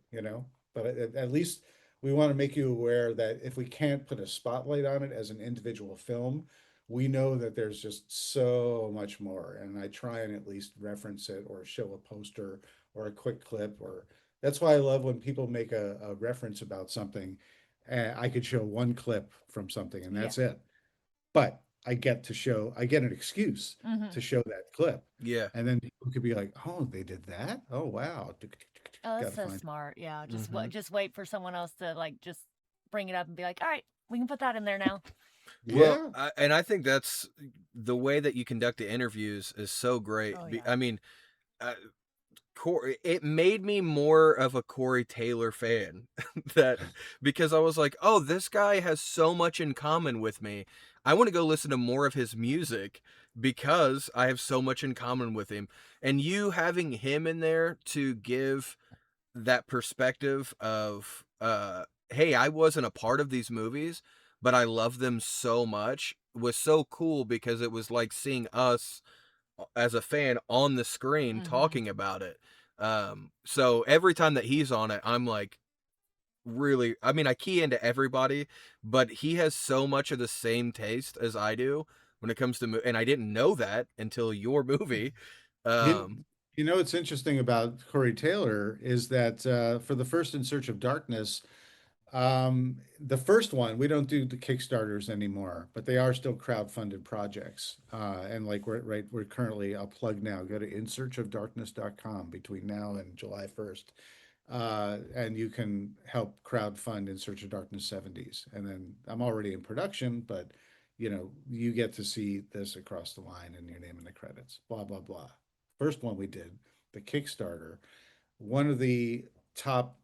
But at least we want to make you aware that if we can't put a spotlight on it as an individual film, we know that there's just so much more, and I try and at least reference it or show a poster or a quick clip. Or that's why I love when people make a reference about something, and I could show one clip from something and Yeah. that's it, but I get an excuse Mm-hmm. to show that clip. Yeah. And then people could be like, oh, they did that? Oh, wow. Oh, that's Gotta so find. smart. Yeah. Hmm. Just wait for someone else to like just bring it up and be like, all right, we can put that in there now. Well, Yeah. and I think that's the way that you conduct the interviews is so great. Oh yeah. I mean, uh, Corey, it made me more of a Corey Taylor fan that because I was like, oh, this guy has so much in common with me. I want to go listen to more of his music because I have so much in common with him. And you having him in there to give that perspective of hey, I wasn't a part of these movies, but I love them so much was so cool because it was like seeing us as a fan on the screen Mm-hmm. talking about it. So every time that he's on it, I'm like really, I mean, I key into everybody, but he has so much of the same taste as I do when it comes to and I didn't know that until your movie. You, um what's interesting about Corey Taylor is that for the first In Search of Darkness, the first one, we don't do the Kickstarters anymore, but they are still crowd-funded projects. And like we're currently, I'll plug now, go to insearchofdarkness.com between now and July 1st. And you can help crowd fund In Search of Darkness 70s. And then I'm already in production, but you get to see this across the line and your name in the credits, blah, blah, blah. First one we did, the Kickstarter, one of the top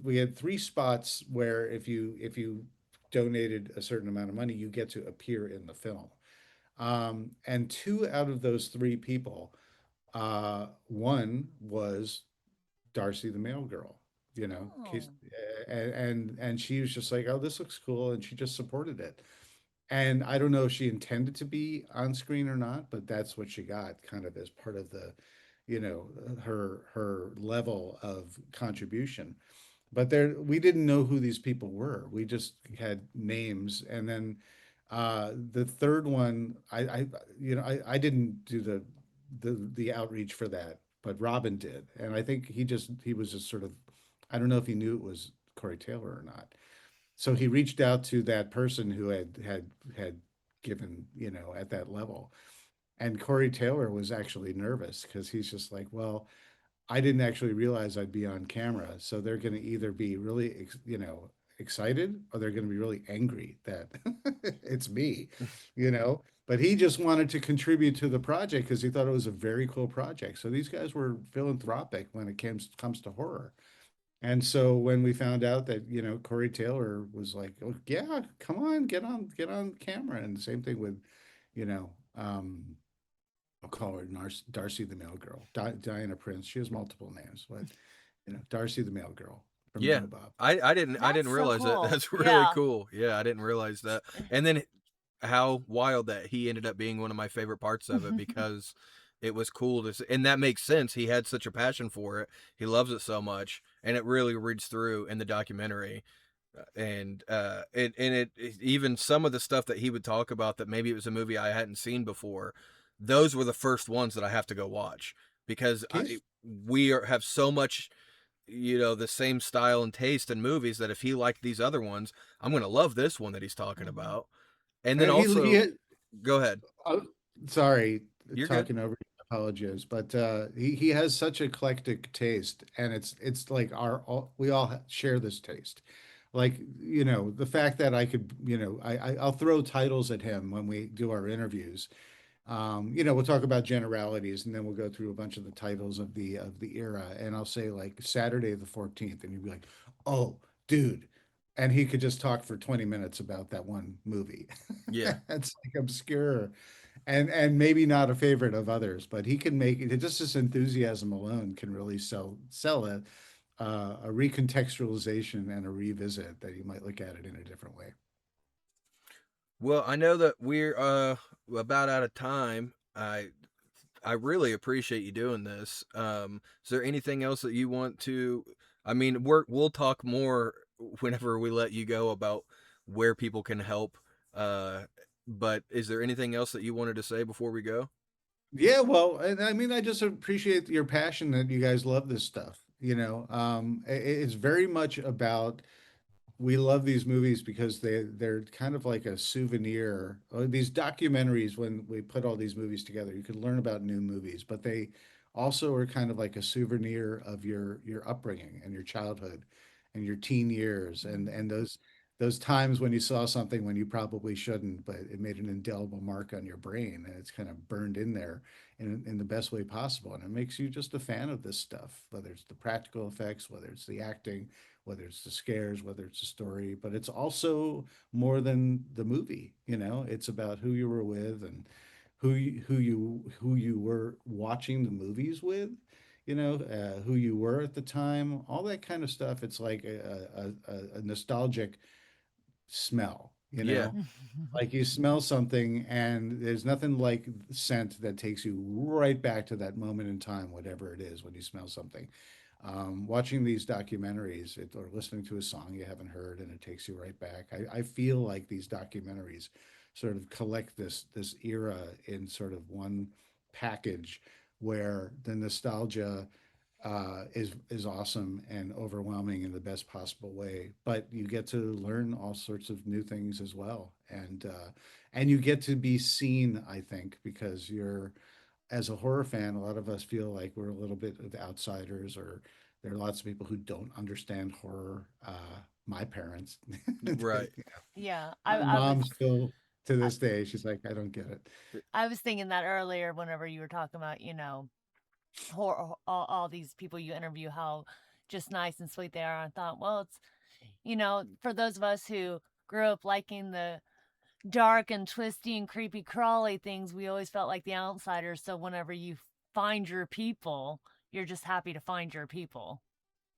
we had three spots where if you donated a certain amount of money, you get to appear in the film. And two out of those three people, one was Darcy the mail girl, Oh. and she was just like, oh, this looks cool, and she just supported it. And I don't know if she intended to be on screen or not, but that's what she got, kind of as part of the, her level of contribution. But we didn't know who these people were. We just had names. And then the third one, I didn't do the outreach for that, but Robin did. And I think he was just sort of, I don't know if he knew it was Corey Taylor or not. So he reached out to that person who had given, at that level. And Corey Taylor was actually nervous because he's just like, well, I didn't actually realize I'd be on camera. So they're going to either be really, excited, or they're going to be really angry that it's me, you know. But he just wanted to contribute to the project because he thought it was a very cool project. So these guys were philanthropic when it comes to horror. And so when we found out that, Corey Taylor was like, oh, yeah, come on, get on camera. And the same thing with, you know, um, I'll call her Darcy the Mail Girl, Diana Prince. She has multiple names, but Darcy the Mail Girl from yeah, Bob. I didn't That's so realize that. cool. That's really Yeah. cool. Yeah, I didn't realize that. And then how wild that he ended up being one of my favorite parts of it because it was cool to see, and that makes sense. He had such a passion for it. He loves it so much, and it really reads through in the documentary. Even some of the stuff that he would talk about that maybe it was a movie I hadn't seen before, those were the first ones that I have to go watch because He's have so much, the same style and taste in movies that if he liked these other ones, I'm gonna love this one that he's talking Mhm. about. And then he also, go ahead. oh, sorry, You're good. talking over you, apologies, but he has such eclectic taste, and it's like we all share this taste. Like, the fact that I could, I'll throw titles at him when we do our interviews. We'll talk about generalities, and then we'll go through a bunch of the titles of the era, and I'll say like Saturday the 14th, and you'd be like, "Oh, dude," and he could just talk for 20 minutes about that one movie. Yeah. It's like obscure, and maybe not a favorite of others, but he can make it. Just his enthusiasm alone can really sell a recontextualization and a revisit that you might look at it in a different way. Well, I know that we're about out of time. I really appreciate you doing this. Is there anything else that you want to? I mean, we'll talk more whenever we let you go about where people can help. Uh, but is there anything else that you wanted to say before we go? Yeah, well, and I mean, I just appreciate your passion that you guys love this stuff. It's very much about we love these movies because they're kind of like a souvenir. These documentaries, when we put all these movies together, you can learn about new movies, but they also are kind of like a souvenir of your upbringing and your childhood and your teen years and those times when you saw something when you probably shouldn't, but it made an indelible mark on your brain and it's kind of burned in there in the best way possible. And it makes you just a fan of this stuff, whether it's the practical effects, whether it's the acting, whether it's the scares, whether it's the story, but it's also more than the movie. It's about who you were with and who you were watching the movies with, who you were at the time, all that kind of stuff. It's like a nostalgic smell, Yeah. like you smell something and there's nothing like scent that takes you right back to that moment in time, whatever it is, when you smell something. Watching these documentaries or listening to a song you haven't heard and it takes you right back. I feel like these documentaries sort of collect this era in sort of one package where the nostalgia is awesome and overwhelming in the best possible way. But you get to learn all sorts of new things as well, and you get to be seen. I think because you're as a horror fan, a lot of us feel like we're a little bit of outsiders, or there are lots of people who don't understand horror. My parents, Right. Yeah, my I was mom still to I, this day, she's like, I don't get it. I was thinking that earlier whenever you were talking about, all these people you interview, how just nice and sweet they are. I thought, well, it's, for those of us who grew up liking the dark and twisty and creepy crawly things, we always felt like the outsiders. So whenever you find your people, you're just happy to find your people.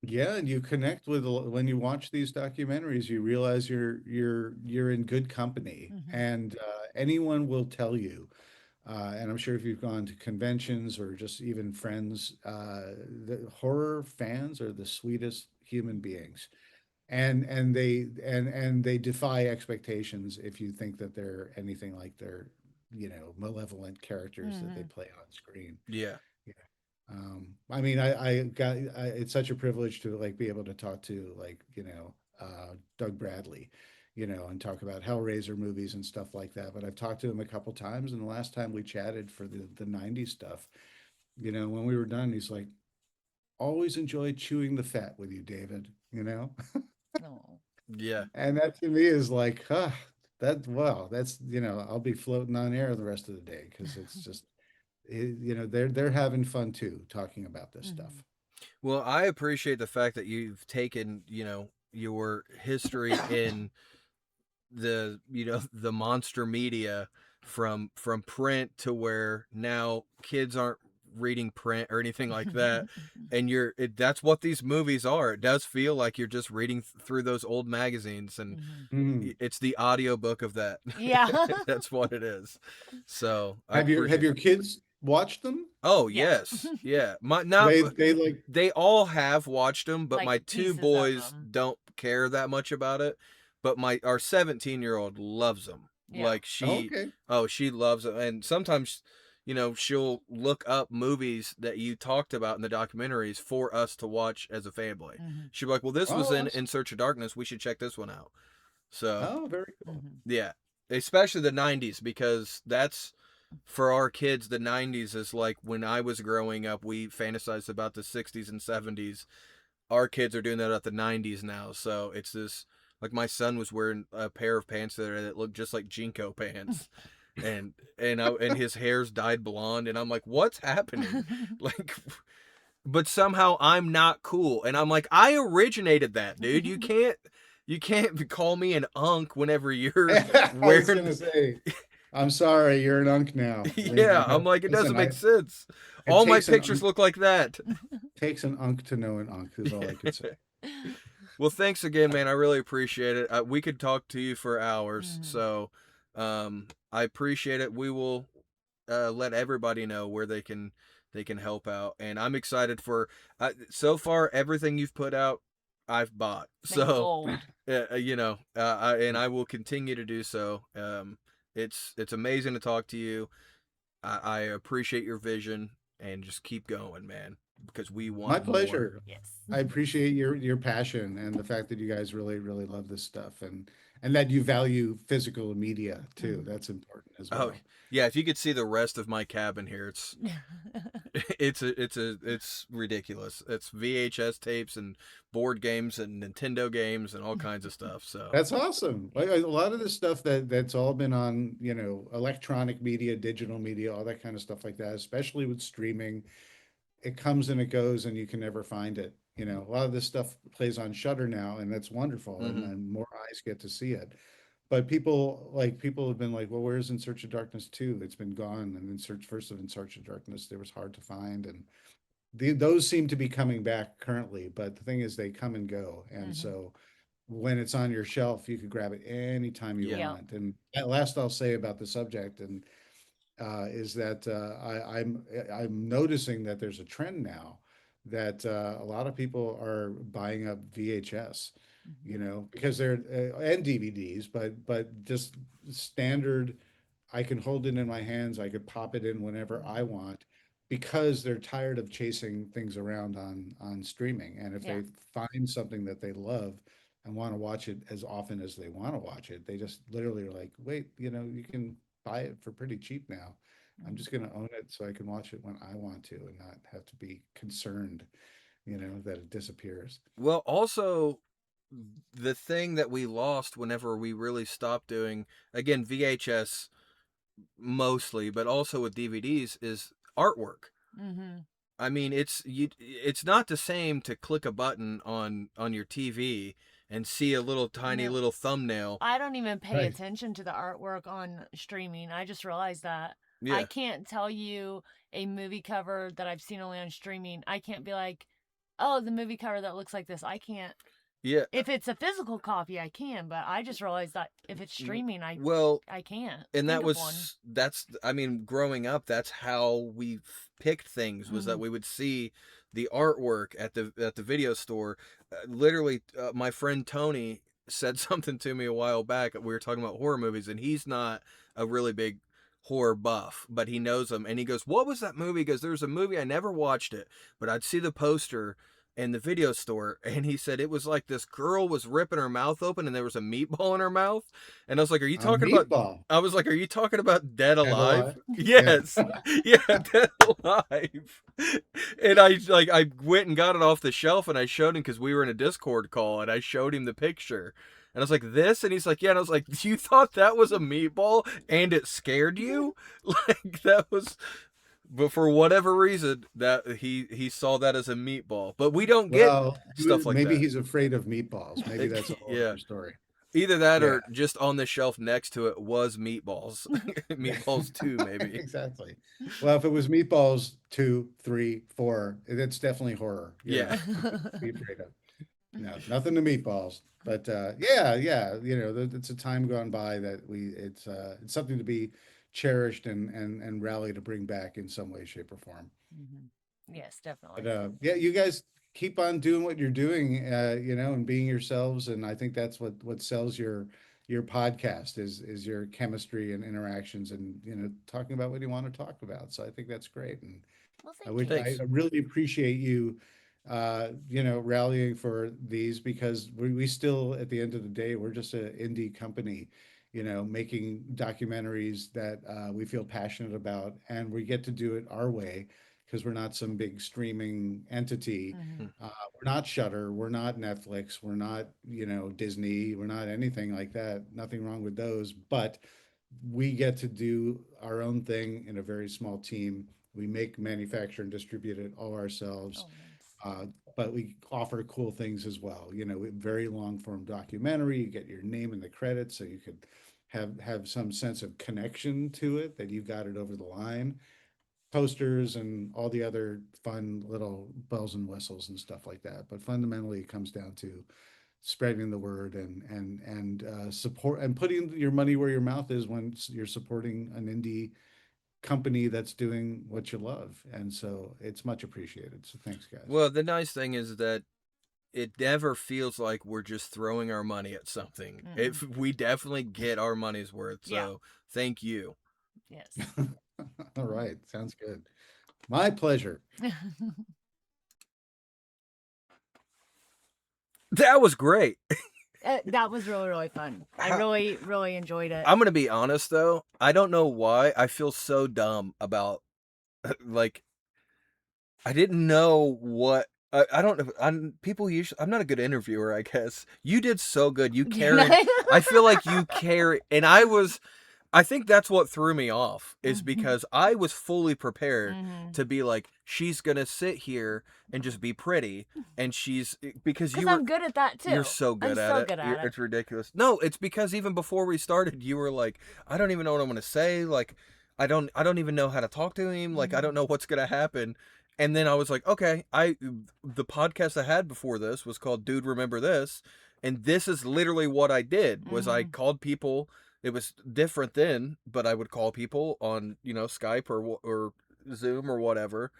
Yeah, and you connect with when you watch these documentaries, you realize you're in good company, Hmm. and anyone will tell you. And I'm sure if you've gone to conventions or just even friends, the horror fans are the sweetest human beings, and they defy expectations if you think that they're anything like their, malevolent characters that they Hmm. play on screen. Yeah. I mean, it's such a privilege to like be able to talk to like, Doug Bradley, and talk about Hellraiser movies and stuff like that. But I've talked to him a couple times, and the last time we chatted for the 90s stuff, when we were done, he's like, always enjoy chewing the fat with you, David, Oh. Yeah. and that to me is like, that's, I'll be floating on air the rest of the day because it's just, they're having fun too, talking about this Hmm. stuff. Well, I appreciate the fact that you've taken, your history in the monster media from print to where now kids aren't reading print or anything like that, and that's what these movies are. It does feel like you're just reading through those old magazines, and Hmm. Mhm. it's the audio book of that. Yeah. That's what it is. So I Have appreciate your that. kids watched them? Oh Yes. yes, yeah. My not They like they all have watched them, but Like my two pieces of boys 'em. don't care that much about it. But our 17-year-old loves them. Yeah. Like oh, okay. she loves them, and sometimes, she'll look up movies that you talked about in the documentaries for us to watch as a family. Mhm. She'll be like, "Well, this was Oh, in awesome. Search of Darkness. We should check this one out." So Oh, very cool. Mhm. yeah, especially the '90s, because that's for our kids. The '90s is like when I was growing up. We fantasized about the '60s and '70s. Our kids are doing that at the '90s now. So it's this, like, my son was wearing a pair of pants that looked just like Jinko pants, and his hair's dyed blonde, and I'm like, what's happening? Like, but somehow I'm not cool, and I'm like, I originated that, dude. You can't call me an unk whenever you're I was wearing. gonna say, I'm sorry, you're an unk now. Yeah, I'm like, it Listen, doesn't make sense. it All my takes pictures look like that. an unk to know an unk is all I could say. Well, thanks again, man. I really appreciate it. We could talk to you for hours, Mhm. so I appreciate it. We will let everybody know where they can help out, and I'm excited for. So far, everything you've put out, I've bought. Thank So gold. and I will continue to do so. It's amazing to talk to you. I appreciate your vision, and just keep going, man, because we My want more. pleasure. Yes. I appreciate your passion and the fact that you guys really, really love this stuff and that you value physical media too. Mhm. That's important as Oh, well. yeah, if you could see the rest of my cabin here, it's ridiculous. It's VHS tapes and board games and Nintendo games and all kinds of stuff. So, That's awesome. Like a lot of the stuff that's all been on, electronic media, digital media, all that kind of stuff like that, especially with streaming, it comes and it goes and you can never find it. A lot of this stuff plays on Shutter now, and that's wonderful, and mhm, then more eyes get to see it. But people have been like, well, where's In Search of Darkness 2? It's been gone. And In Search of Darkness, there was hard to find. And those seem to be coming back currently. But the thing is, they come and go. And Mhm. so when it's on your shelf, you can grab it anytime you yeah, Yeah. want. And at last I'll say about the subject and is that I'm noticing that there's a trend now that a lot of people are buying up VHS, Mhm. because they're and DVDs, but just standard. I can hold it in my hands. I could pop it in whenever I Mhm. want, because they're tired of chasing things around on streaming. And if Yeah. they find something that they love and want to watch it as often as they want to watch it, they just literally are like, wait, you can buy it for pretty cheap now. I'm Mhm. just going to own it so I can watch it when I want to and not have to be concerned, that it disappears. well, also the thing that we lost whenever we really stopped doing, again, VHS mostly, but also with DVDs, is artwork. Mhm. I mean, it's not the same to click a button on your TV and see a little tiny No, little thumbnail. I don't even pay Right. attention to the artwork on streaming. I just realized that. I Yeah, can't tell you a movie cover that I've seen only on streaming. I can't be like, oh, the movie cover that looks like this. I can't. yeah. If it's a physical copy, I can, but I just realized that if it's streaming, Well, I can't and think of one. I mean, growing up, that's how we picked things, was that Mhm. we would see the artwork at the video store. Literally, my friend Tony said something to me a while back. We were talking about horror movies, and he's not a really big horror buff, but he knows them. And he goes, "What was that movie?" He goes, "There was a movie, I never watched it, but I'd see the poster in the video store." And he said it was like this girl was ripping her mouth open, and there was a meatball in her mouth. And I was like, "Are you A talking about?" meatball. I was like, "Are you talking about Dead Dead Alive?" alive. Yeah. Yes, yeah, Dead Alive. And I went and got it off the shelf, and I showed him, because we were in a Discord call, and I showed him the picture. And I was like, "This?" And he's like, "Yeah." And I was like, "You thought that was a meatball and it scared you?" Like, that was, but for whatever reason, that he saw that as a meatball. But we don't get Well, stuff like maybe that. he's afraid of meatballs. Maybe that's a whole Yeah. other story. Either that, Yeah. or just on the shelf next to it was meatballs. Meatballs 2, maybe. Exactly. Well, if it was meatballs 2, 3, 4, that's definitely horror. Yeah. Be afraid of. No, nothing to meatballs. But yeah, yeah, it's a time gone by that it's something to be cherished and rally to bring back in some way, shape, or form. Yes, definitely. But yeah, you guys keep on doing what you're doing, and being yourselves. And I think that's what sells your podcast is your chemistry and interactions, and talking about what you want to talk about. So I think that's great, and Well, I thank wish you. I Thanks. really appreciate you, rallying for these, because we still, at the end of the day, we're just an indie company, making documentaries that we feel passionate about, and we get to do it our way because we're not some big streaming entity. Mhm. We're not Shutter, we're not Netflix, we're not, Disney, we're not anything like that. Nothing wrong with those, but we get to do our own thing in a very small team. We make, manufacture, and distribute it all ourselves. Oh, nice. Uh, but we offer cool things as well. Very long form documentary. You get your name in the credits, so you could have some sense of connection to it, that you got it over the line. Posters and all the other fun little bells and whistles and stuff like that. But fundamentally, it comes down to spreading the word and support, and putting your money where your mouth is when you're supporting an indie company that's doing what you love. And so it's much appreciated. So thanks, guys. Well, the nice thing is that it never feels like we're just throwing our money at something. We definitely get our money's worth. Yeah. So thank you. Yes. All right. Sounds good. My pleasure. That was great. That was really, really fun. I really, really enjoyed it. I'm going to be honest, though. I don't know why. I feel so dumb about, like, I didn't know what. I don't know. People usually. I'm not a good interviewer, I guess. You did so good. You carried. I feel like you carry. And I think that's what threw me off, is because I was fully prepared to be like, she's gonna sit here and just be pretty, and because Because I'm good at that too. you're so good at so it. good at it. It's ridiculous. No, it's because even before we started, you were like, I don't even know what I'm gonna say. Like, I don't even know how to talk to him. Like, I don't know what's gonna happen. And then I was like, okay, the podcast I had before this was called Dude Remember This, and this is literally what I did. Was I called people. It was different then, but I would call people on, Skype or Zoom or whatever,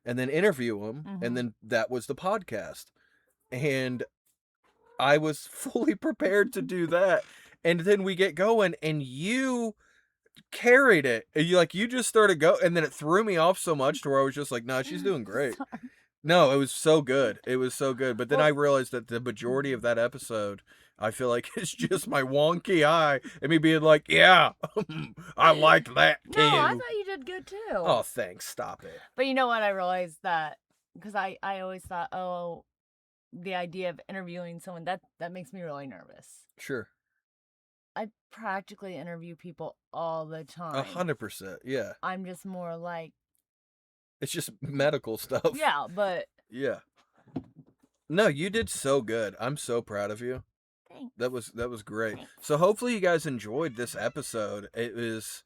and then interview them, and then that was the podcast. And I was fully prepared to do that. And then we get going, and you carried it. And you just started go, and then it threw me off so much to where I was just like, no, she's doing great. Sorry. No, it was so good. It was so good. But then Well- I realized that the majority of that episode, I feel like it's just my wonky eye and me being like, yeah, I like that too. No, I thought you did good too. Oh, thanks. Stop it. But you know what? I realized that because I always thought, the idea of interviewing someone that makes me really nervous. Sure. I practically interview people all the time. 100%. Yeah. I'm just more like, It's just medical stuff. yeah, but Yeah. No, you did so good. I'm so proud of you. thanks. That was great. Thanks. So hopefully you guys enjoyed this episode. This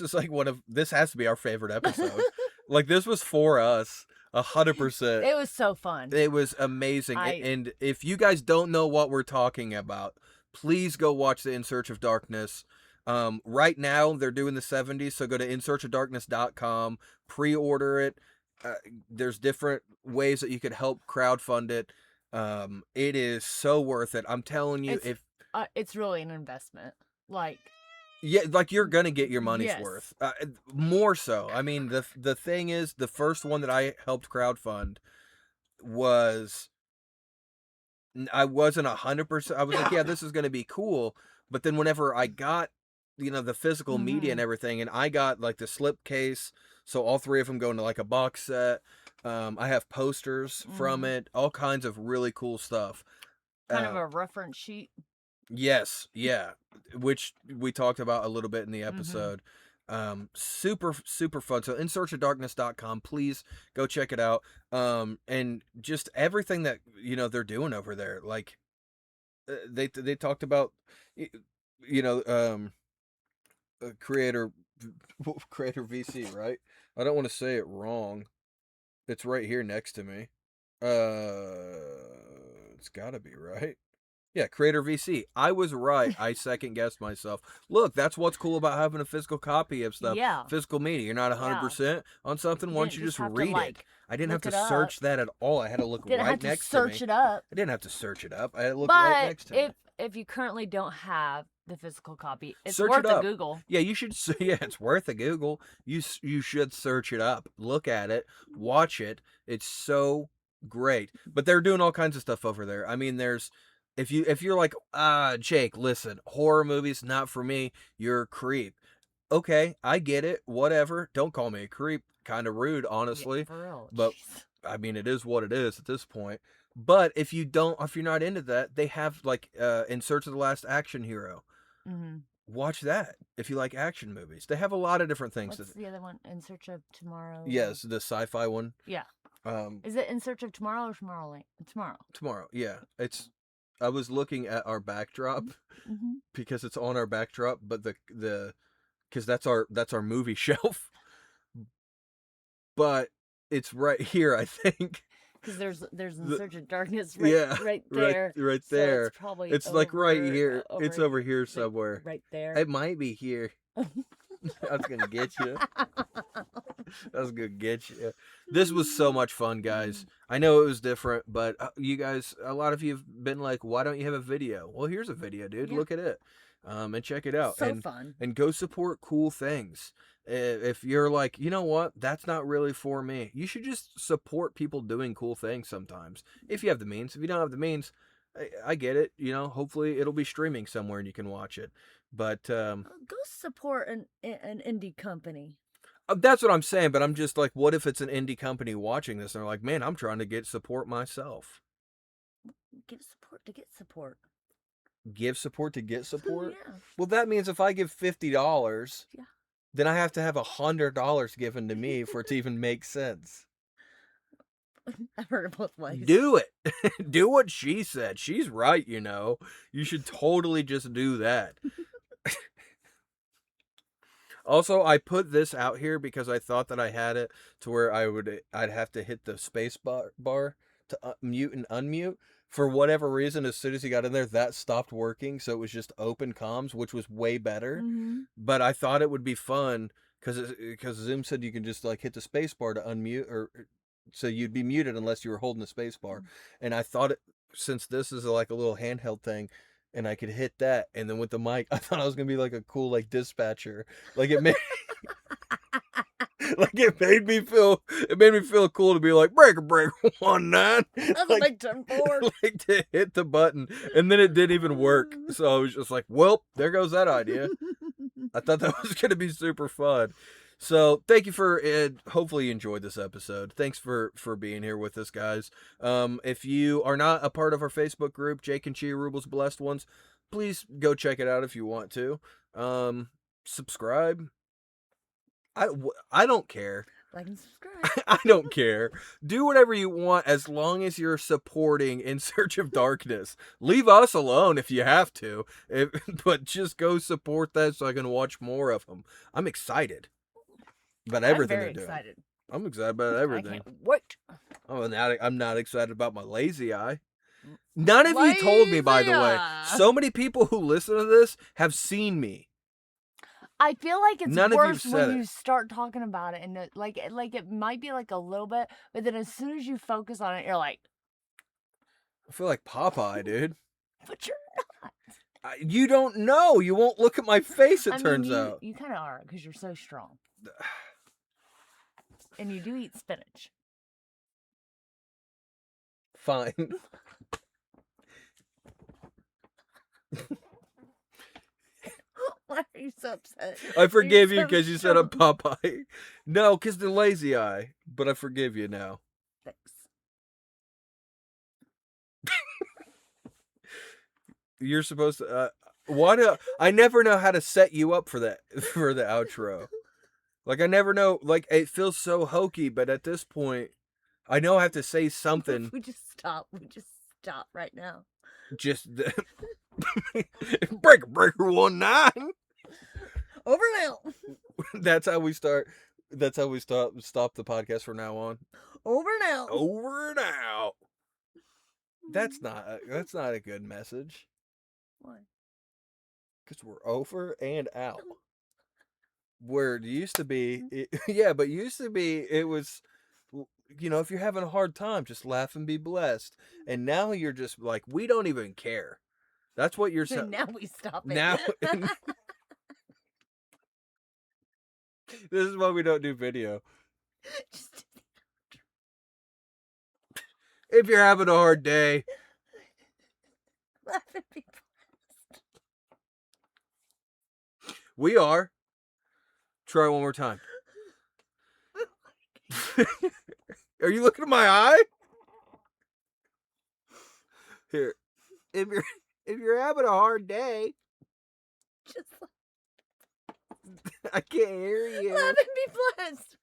is like this has to be our favorite episode. Like, this was for us 100%. It was so fun. It was amazing. And if you guys don't know what we're talking about, please go watch the In Search of Darkness. Right now they're doing the 70s, so go to insearchofdarkness.com, pre-order it. There's different ways that you could help crowdfund it. It is so worth it. I'm telling you, It's really an investment. Like, yeah, like, you're gonna get your money's Yes. worth. More so. I mean, the thing is, the first one that I helped crowdfund was, I wasn't 100%. I was like, yeah, this is gonna be cool. But then whenever I got, the physical media and everything, and I got like the slipcase, so all three of them go into like a box set. I have posters from it, all kinds of really cool stuff. kind of a reference sheet. Yes, yeah, which we talked about a little bit in the episode. Super, super fun. So insearchofdarkness.com, please go check it out. And just everything that, they're doing over there. Like, they talked about, creator VC, right? I don't want to say it wrong. It's right here next to me. It's gotta be right. Yeah, Creator VC. I was right. I second guessed myself. Look, that's what's cool about having a physical copy of stuff. Yeah. Physical media. You're not 100% on something once you didn't just have to, read it. like, I didn't have look to it up. search that at all. I had to look Didn't right have to next search to me. it up. I didn't have to search it up. I had to look right But next to me. if you currently don't have the physical copy, it's Search worth it up. a Google. Yeah, you should. Yeah, it's worth a Google. You should search it up, look at it, watch it. It's so great. But they're doing all kinds of stuff over there. I mean, there's if you're like, Jake, listen, horror movies not for me. You're a creep. Okay, I get it. Whatever. Don't call me a creep. Kind of rude, honestly. Yeah, for real. But Jeez. I mean, it is what it is at this point. But if you're not into that, they have like In Search of the Last Action Hero. Mm-hmm. Watch that if you like action movies. They have a lot of different things. What's the other one? In Search of Tomorrow? Yes, the sci-fi one. Yeah. Um, Is it In Search of Tomorrow or Tomorrowland? Tomorrow. Tomorrow. Yeah, I was looking at our backdrop Mm-hmm. because it's on our backdrop, but because that's our movie shelf. But it's right here, I think. Because there's In The- Search of Darkness right right there. right So there. it's probably It's like right over- here. It's over here somewhere. Right there. It might be here. I was gonna get you. I was gonna get you. This was so much fun, guys. I know it was different, but you guys, a lot of you have been like, "Why don't you have a video?" Well, here's a video, dude. Yeah. Look at it, and check it out, So fun. and go support cool things. If you're like, you know what, that's not really for me, you should just support people doing cool things sometimes. If you have the means. If you don't have the means, I get it. You know, hopefully it'll be streaming somewhere and you can watch it. But Go support an indie company. that's what I'm saying. But I'm just like, what if it's an indie company watching this and they're like, man, I'm trying to get support myself. Give support to get support. Give support to get support? Yeah. Well, that means if I give $50, Yeah. then I have to have $100 given to me for it to even make sense. I've heard it both ways. Do it. Do what she said. She's right, you know. You should totally just do that. Also, I put this out here because I thought that I had it to where I'd have to hit the space bar to mute and unmute. For whatever reason, as soon as he got in there, that stopped working. So it was just open comms, which was way better. Mm-hmm. But I thought it would be fun because Zoom said you can just like hit the space bar to unmute, or so you'd be muted unless you were holding the space bar. And I thought since this is like a little handheld thing, and I could hit that, and then with the mic, I thought I was gonna be like a cool like dispatcher. Like it made it made me feel cool to be like breaker 19. That's a Like, big turn forward. like to hit the button, and then it didn't even work. So I was just like, well, there goes that idea. I thought that was gonna be super fun. So thank you for hopefully you enjoyed this episode. Thanks for being here with us, guys. If you are not a part of our Facebook group, Jake and Jake Ruble's Blessed Ones, please go check it out if you want to. Subscribe. I don't care. Like and subscribe. I don't care. Do whatever you want as long as you're supporting In Search of Darkness. Leave us alone if you have to, but just go support that so I can watch more of them. I'm excited about everything they're doing. Excited. I'm excited about everything. I can't wait. Oh, and I'm not excited about my lazy eye. None of you told me, by the way. Lazy eye. So many people who listen to this have seen me. I feel like it's None of worse you've said when it. you start talking about it, and it might be like a little bit, but then as soon as you focus on it, you're like, I feel like Popeye, dude. but you're not. You don't know. You won't look at my face, it turns out. You kind of are because you're so strong, and you do eat spinach. Fine. Why are you so upset? I forgive you You're so because you said I'm strong. Popeye. No, because the lazy eye. But I forgive you now. Thanks. You're supposed to. I never know how to set you up for that for the outro. Like I never know. Like it feels so hokey, but at this point, I know I have to say something. We just stop. We just stop right now. Just breaker 19. Over now. That's how we start. That's how we stop the podcast from now on. Over now. Over now. That's not a good message. What? Because we're over and out. Where it used to be, yeah, but used to be, it was, if you're having a hard time, just laugh and be blessed. And now you're just like, we don't even care. That's what you're So saying. now we stop it. Now, this is why we don't do video. Just If you're having a hard day, laugh and be blessed. we are. Try one more time. Are you looking at my eye? Here. If you're having a hard day, Just I can't hear you. laugh and be blessed.